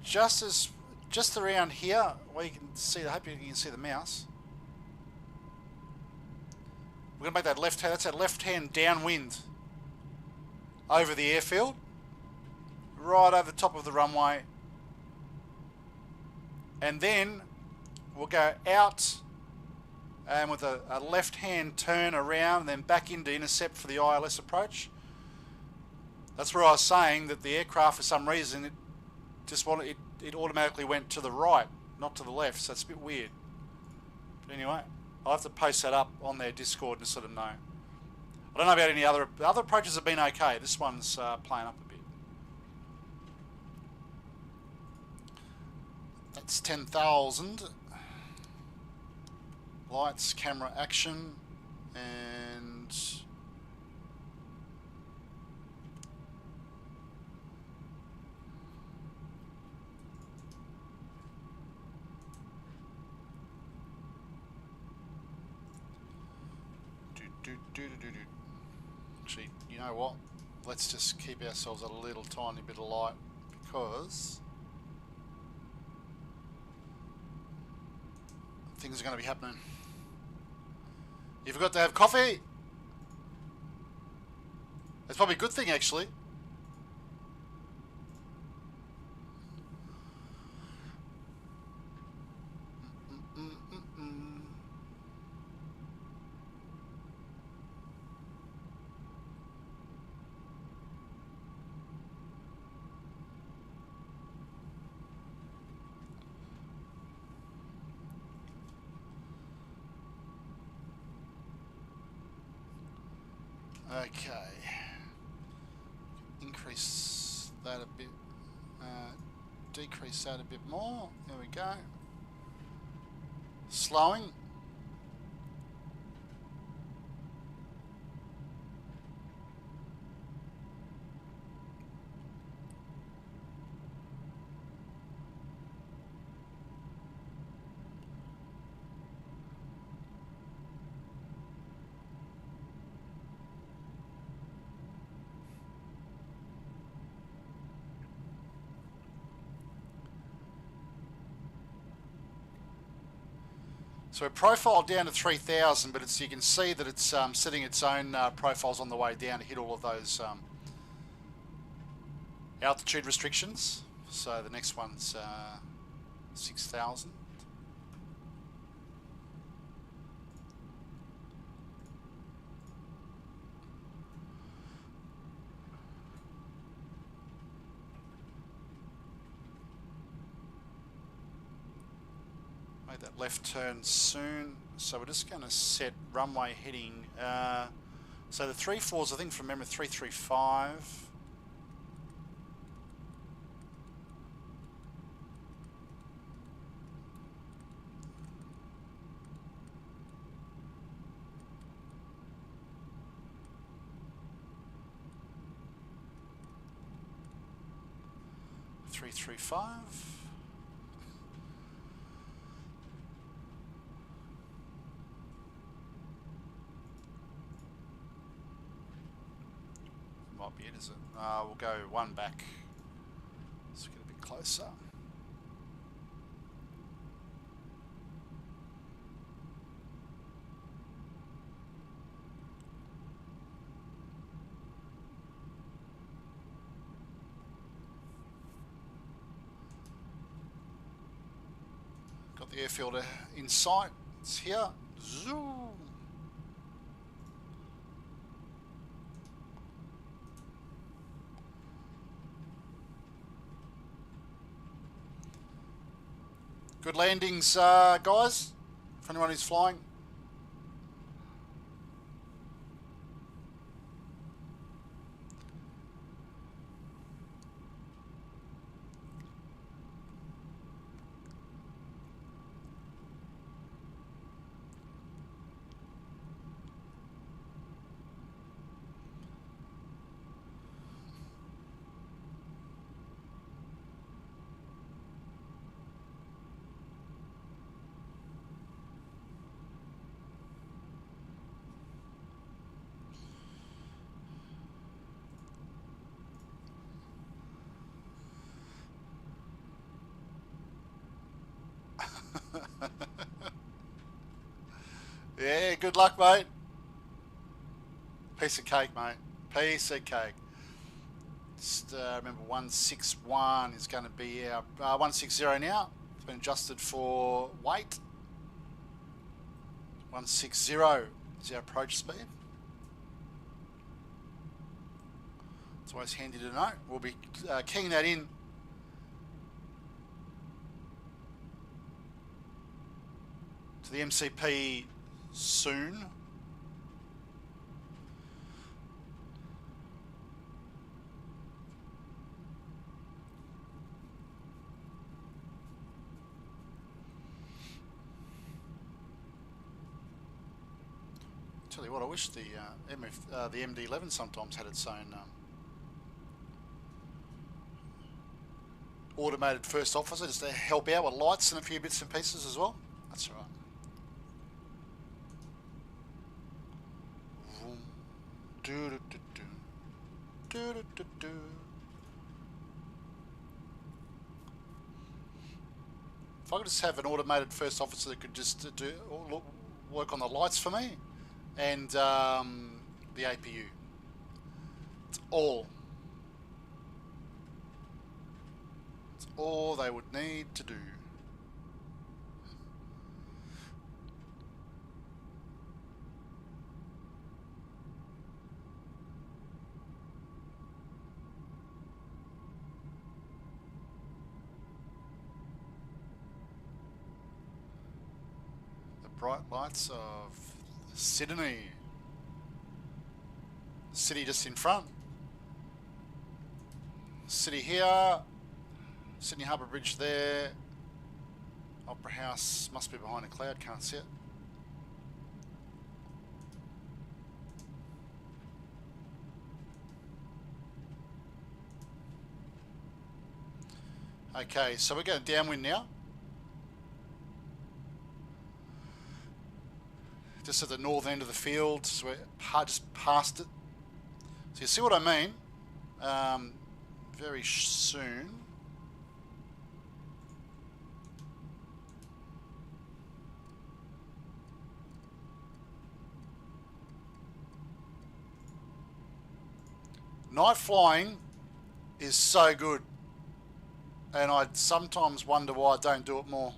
A: just around here where you can see, I hope you can see the mouse. We're going to make that left hand. That's that left hand downwind over the airfield. Right over the top of the runway. And then we'll go out and with a left hand turn around and then back into intercept for the ILS approach. That's where I was saying that the aircraft, for some reason, it automatically went to the right, not to the left, so it's a bit weird. But anyway, I'll have to post that up on their Discord and sort of know. I don't know about any other approaches have been okay. This one's playing up a bit. That's 10,000. Lights, camera, action, and actually, you know what? Let's just keep ourselves a little tiny bit of light because things are going to be happening. You forgot to have coffee? That's probably a good thing, actually. Okay, increase that a bit, decrease that a bit more, there we go. Slowing. So we're profiled down to 3,000, but you can see that it's setting its own profiles on the way down to hit all of those altitude restrictions. So the next one's 6,000. Make that left turn soon. So we're just going to set runway heading. So the 3-4s, I think from memory, 335. Might be it, is it? We'll go one back. Let's get a bit closer. Got the airfield in sight. It's here. Zoom. Good landings, guys, for anyone who's flying. Yeah, good luck, mate. Piece of cake, mate. Piece of cake. Just remember 161 is going to be our 160 now. It's been adjusted for weight. 160 is our approach speed. It's always handy to know. We'll be keying that in to the MCP soon. Tell you what, I wish the the MD11 sometimes had its own automated first officer just to help out with lights and a few bits and pieces as well. That's all right. If I could just have an automated first officer that could just work on the lights for me and the APU. It's all they would need to do. The bright lights of Sydney. The city just in front. City here. Sydney Harbour Bridge there. Opera House must be behind a cloud, can't see it. Okay, so we're going downwind now. Just at the north end of the field, so we're just past it. So you see what I mean? Very soon. Night flying is so good, and I sometimes wonder why I don't do it more.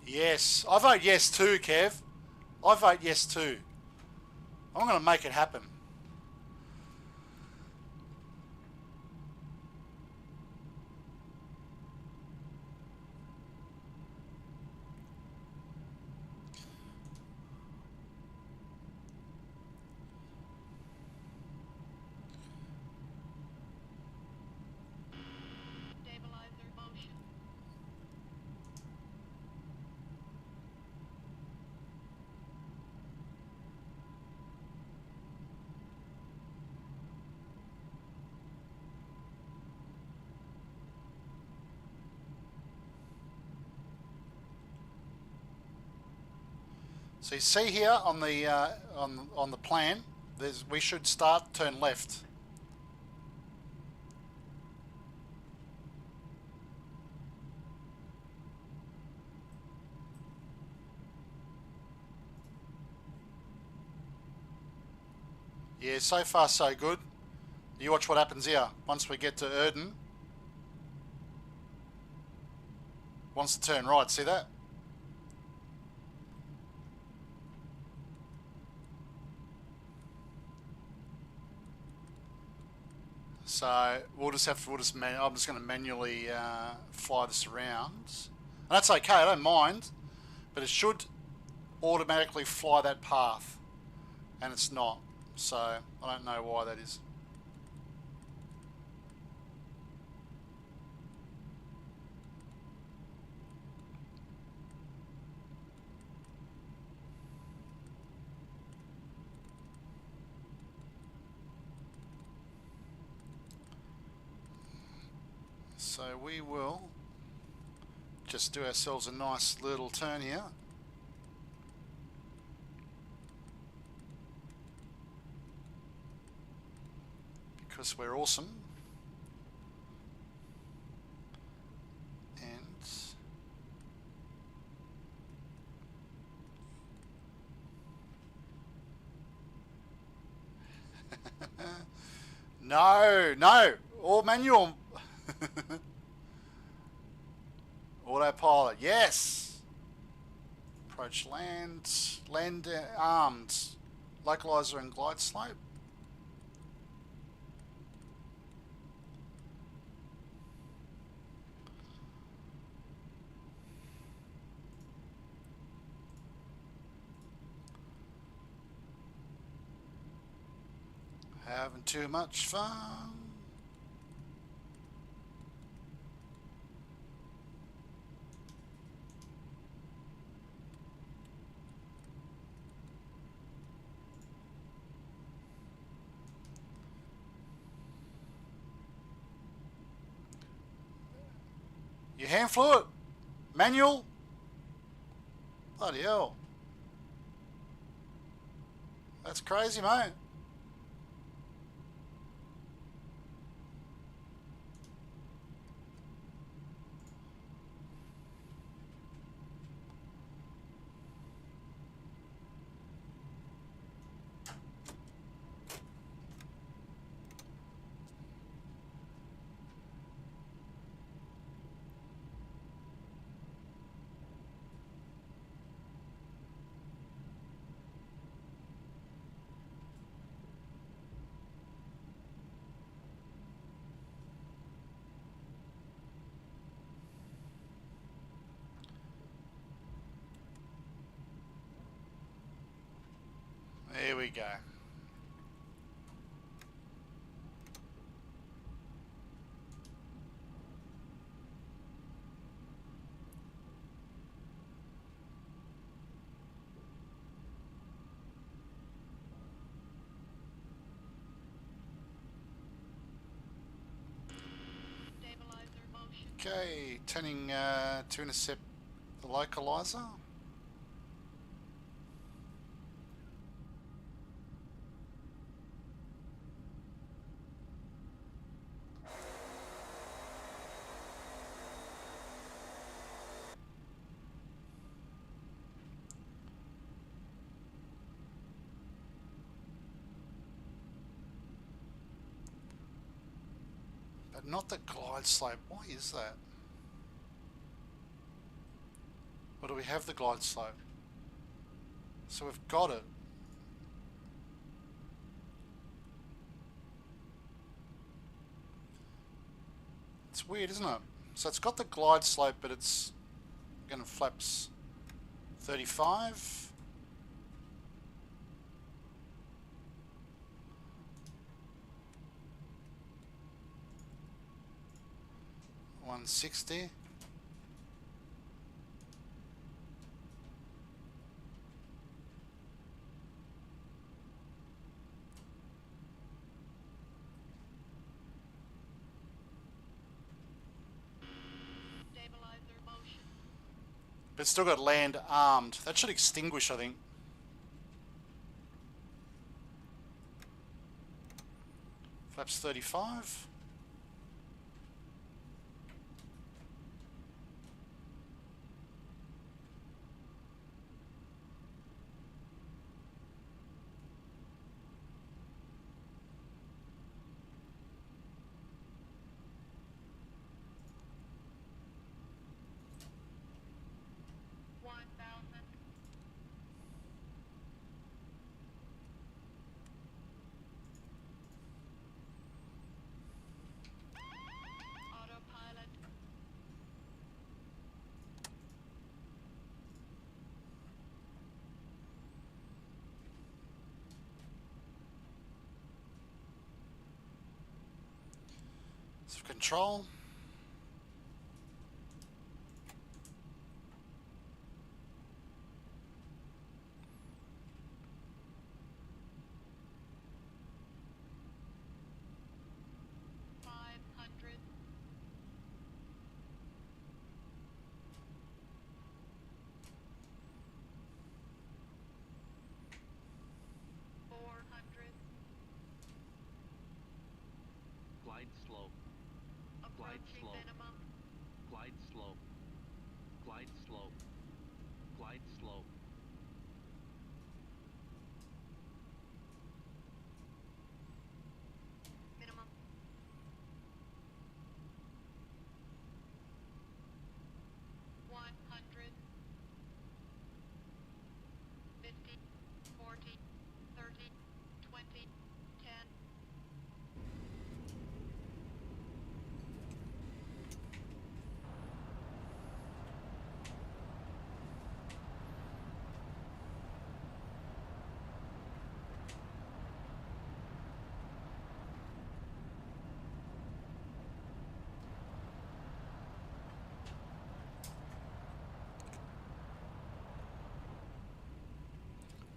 A: Yes, I vote yes too, Kev. I vote yes too. I'm going to make it happen.
D: Stabilizer motion.
A: So you see here on the on the plan, we should start turn left. Yeah, so far so good. You watch what happens here. Once we get to Erden, wants to turn right. See that? So I'm just going to manually fly this around, and that's okay. I don't mind, but it should automatically fly that path, and it's not. So I don't know why that is. So we will just do ourselves a nice little turn here. Because we're awesome. And no, all manual. Autopilot, yes. Approach land, armed, localizer and glide slope. Having too much fun. You hand fluid? Manual? Bloody hell. That's crazy, mate. There we go.
D: Stabilizer motion.
A: Okay, turning to intercept the localizer. But not the glide slope. Why is that? Or do we have the glide slope? So we've got it. It's weird, isn't it? So it's got the glide slope, but it's going to flaps 35. $160.
D: Stabilizer motion.
A: But it's still got land armed. That should extinguish, I think. Flaps 35.
D: Autopilot.
A: Control.
E: Glide
D: Approaching
E: slope.
D: minimum.
E: Glide slope. Glide slope. Glide slope.
D: Minimum. One hundred. 50. 40. 30. 20. 10.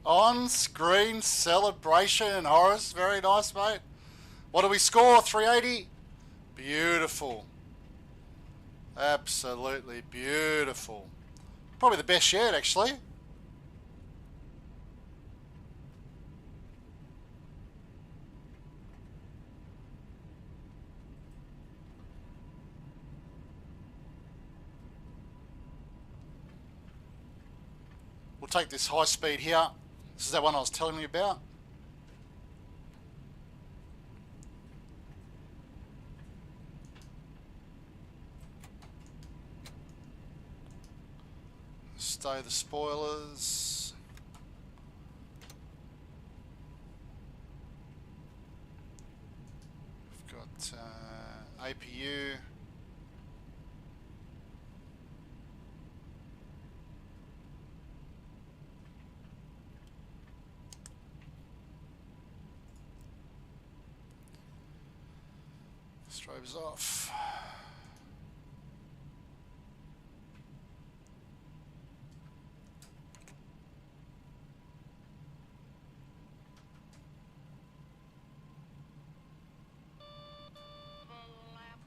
A: On-screen celebration, Horace. Very nice, mate. What do we score? 380? Beautiful. Absolutely beautiful. Probably the best yet, actually. We'll take this high speed here. This is that one I was telling you about. Stow the spoilers. We've got APU. Strobes off.
D: Full lap.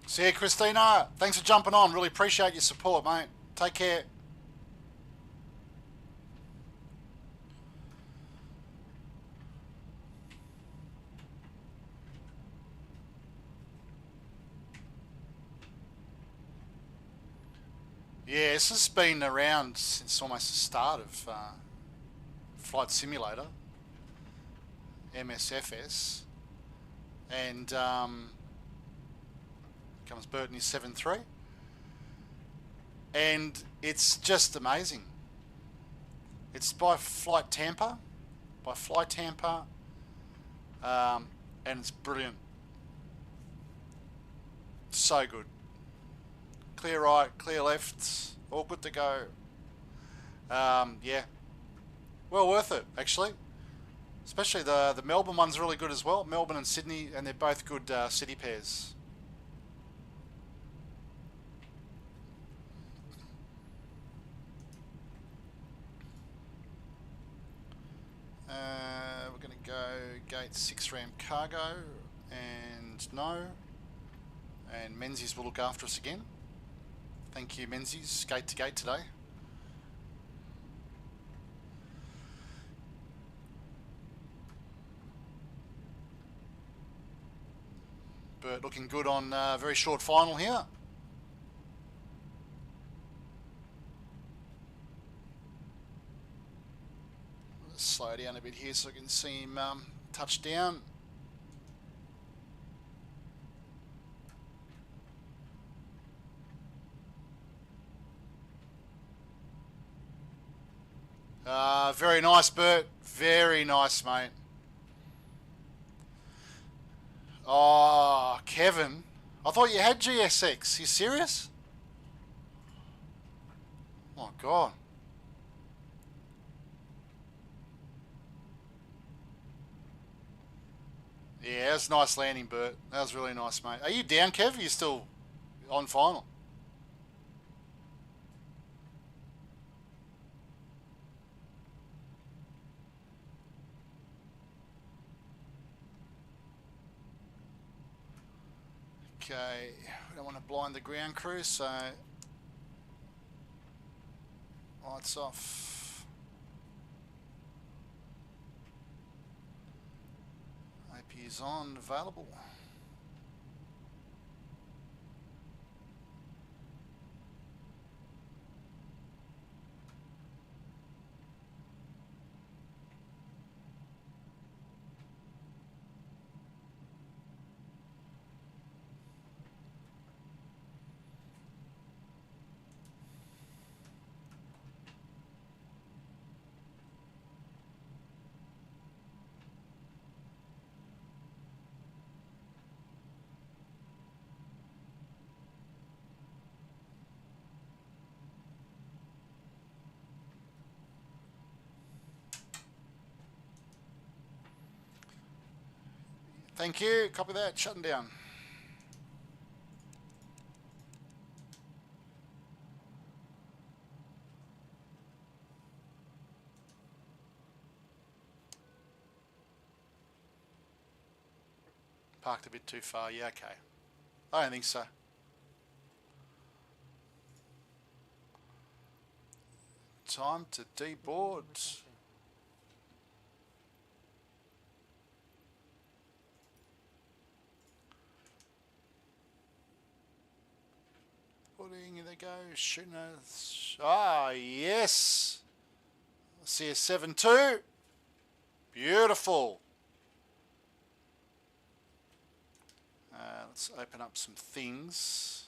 A: See you, Christina. Thanks for jumping on. Really appreciate your support, mate. Take care. Yeah, this has been around since almost the start of Flight Simulator, MSFS, and comes Burton is 7.3, and it's just amazing. It's by Fly Tampa, and it's brilliant. So good. Clear right, clear left, all good to go. Yeah, well worth it actually. Especially the Melbourne one's really good as well. Melbourne and Sydney, and they're both good city pairs. We're going to go gate 6 ram cargo, and no. And Menzies will look after us again. Thank you, Menzies. Gate to gate today. Bert looking good on very short final here. Slow down a bit here so I can see him touch down. Very nice, Bert. Very nice, mate. Oh, Kevin. I thought you had GSX. You serious? Oh, my God. Yeah, that was a nice landing, Bert. That was really nice, mate. Are you down, Kev? Are you still on final? Okay, we don't want to blind the ground crew, so lights off. AP is on, available. Thank you. Copy that. Shutting down. Parked a bit too far. Yeah, okay. I don't think so. Time to deboard. Boarding, there they go. Shooting us. Ah, yes. CS72. Beautiful. Let's open up some things.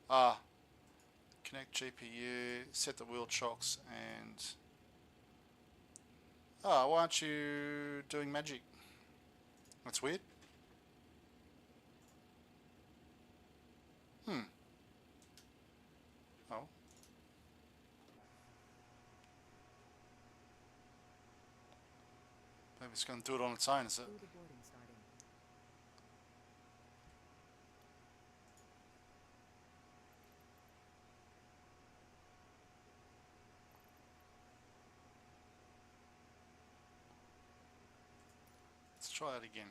A: Oh, connect GPU, set the wheel chocks, and why aren't you doing magic? That's weird. Oh. Maybe it's going to do it on its own, is it?
B: Through the boarding starting.
A: Let's try it again.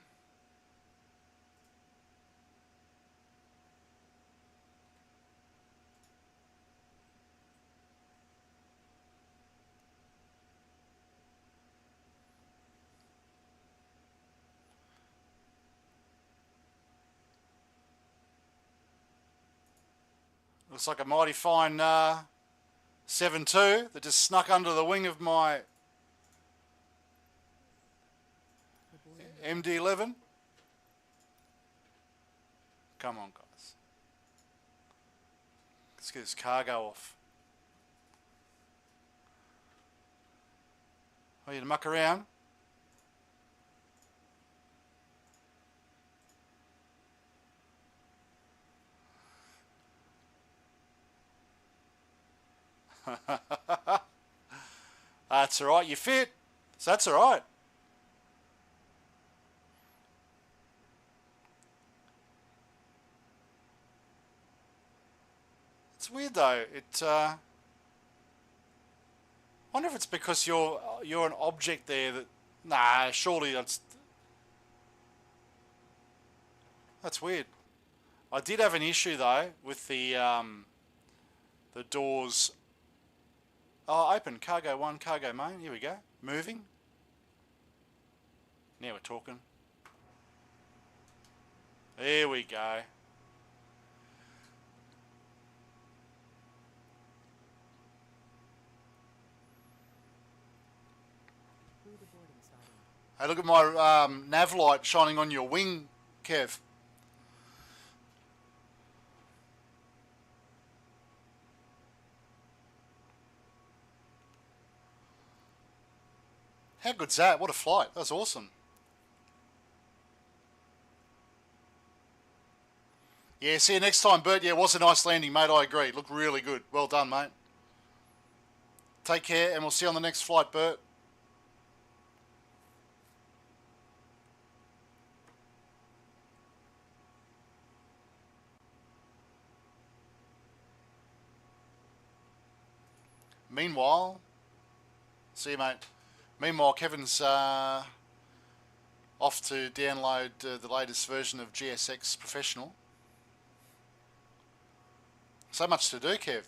A: Looks like a mighty fine 7.2 that just snuck under the wing of my
B: The boarding
A: MD11. Come on, guys. Let's get this cargo off. Oh, you to muck around? That's alright, you fit. So that's alright. It's weird though. I wonder if it's because you're an object there that. Nah, surely that's weird. I did have an issue though with the doors. Oh, open cargo one, cargo main. Here we go. Moving. Now we're talking. Here we go. Hey, look at my nav light shining on your wing, Kev. How good's that? What a flight. That was awesome. Yeah, see you next time, Bert. Yeah, it was a nice landing, mate. I agree. Looked really good. Well done, mate. Take care, and we'll see you on the next flight, Bert. Meanwhile, see you, mate. Meanwhile, Kevin's off to download the latest version of GSX Professional. So much to do, Kev.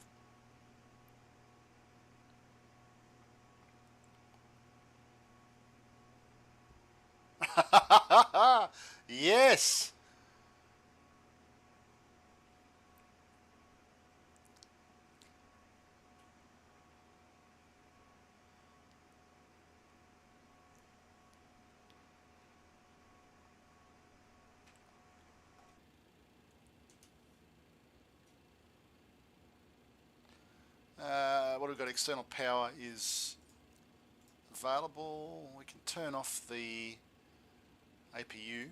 A: Yes. What we've got, external power is available. We can turn off the APU.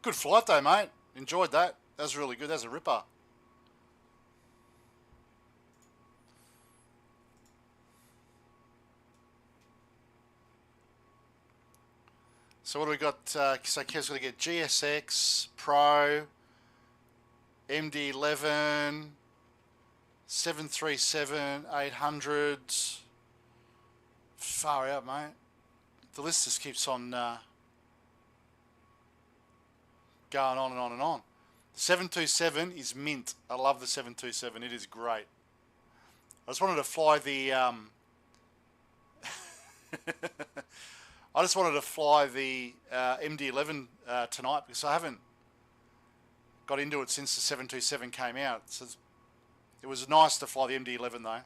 A: Good flight though, mate. Enjoyed that. That was really good. That was a ripper. So what do we got? So Kev's going to get GSX, Pro, MD11, 737, 800. Far out, mate. The list just keeps on going on and on and on. The 727 is mint. I love the 727. It is great. I just wanted to fly the I just wanted to fly the MD11 tonight because I haven't got into it since the 727 came out. So it was nice to fly the MD11 though.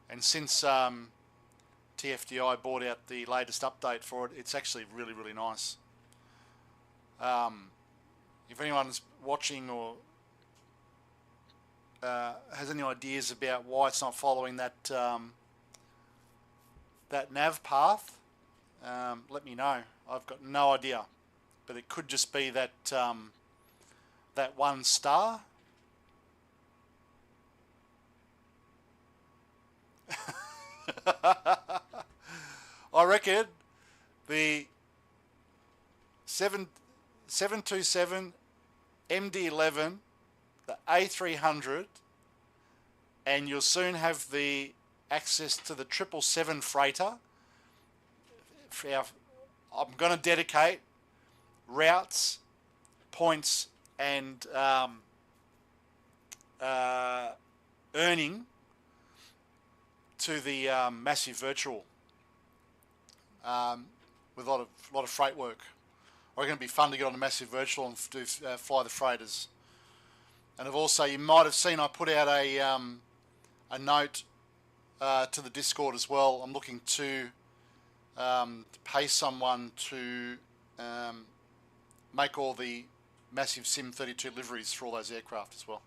A: And since TFDi brought out the latest update for it, it's actually really, really nice. If anyone's watching or has any ideas about why it's not following that that nav path, let me know. I've got no idea, but it could just be that that one star. I reckon the 727 MD11, the A300, and you'll soon have the access to the 777 freighter. I'm going to dedicate routes, points, and earning to the massive virtual with a lot of freight work. It's going to be fun to get on the massive virtual and do fly the freighters. And I've also, you might have seen, I put out a note to the Discord as well. I'm looking to pay someone to make all the massive Sim 32 liveries for all those aircraft as well.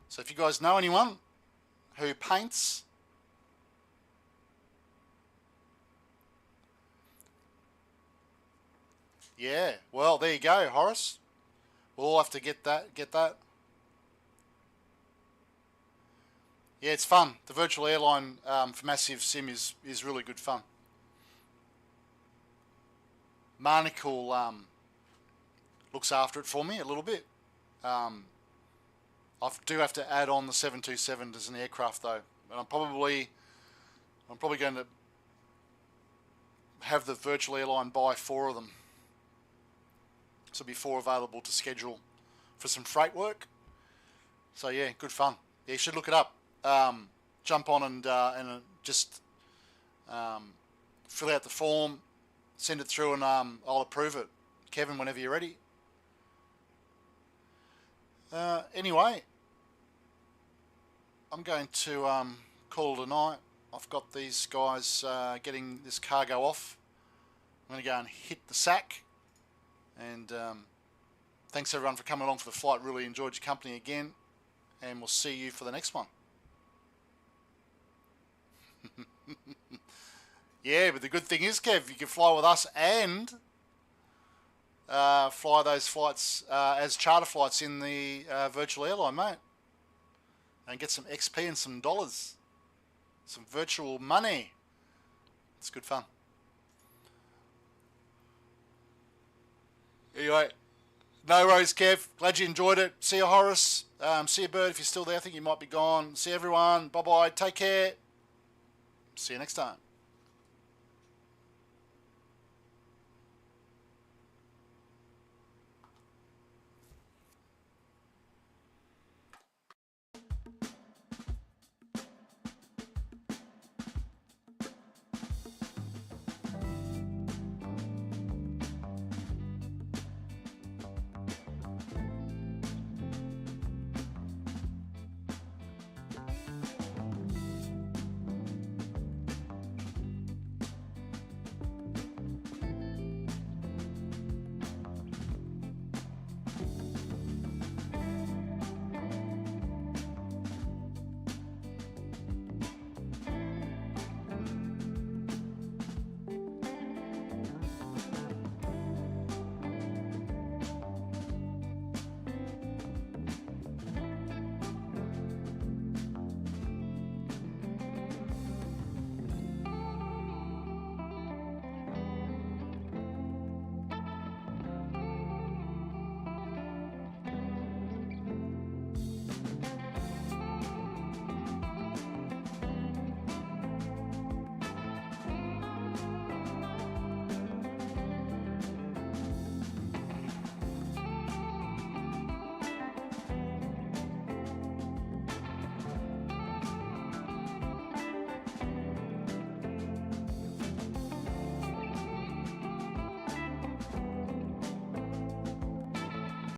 A: So if you guys know anyone who paints, yeah, well, there you go, Horace. We'll all have to get that. Yeah, it's fun. The virtual airline for Massive Sim is really good fun. Marnical looks after it for me a little bit. I do have to add on the 727 as an aircraft though, and I'm probably going to have the virtual airline buy 4 of them. So there'll be 4 available to schedule for some freight work. So yeah, good fun. Yeah, you should look it up. Jump on and just fill out the form, send it through, and I'll approve it. Kevin, whenever you're ready. Anyway, I'm going to call it a night. I've got these guys getting this cargo off. I'm going to go and hit the sack. And thanks everyone for coming along for the flight. Really enjoyed your company again. And we'll see you for the next one. Yeah, but the good thing is, Kev, you can fly with us and fly those flights as charter flights in the virtual airline, mate. And get some XP and some dollars. Some virtual money. It's good fun. Anyway, no worries, Kev. Glad you enjoyed it. See you, Horace. See you, Bird, if you're still there. I think you might be gone. See everyone. Bye-bye. Take care. See you next time.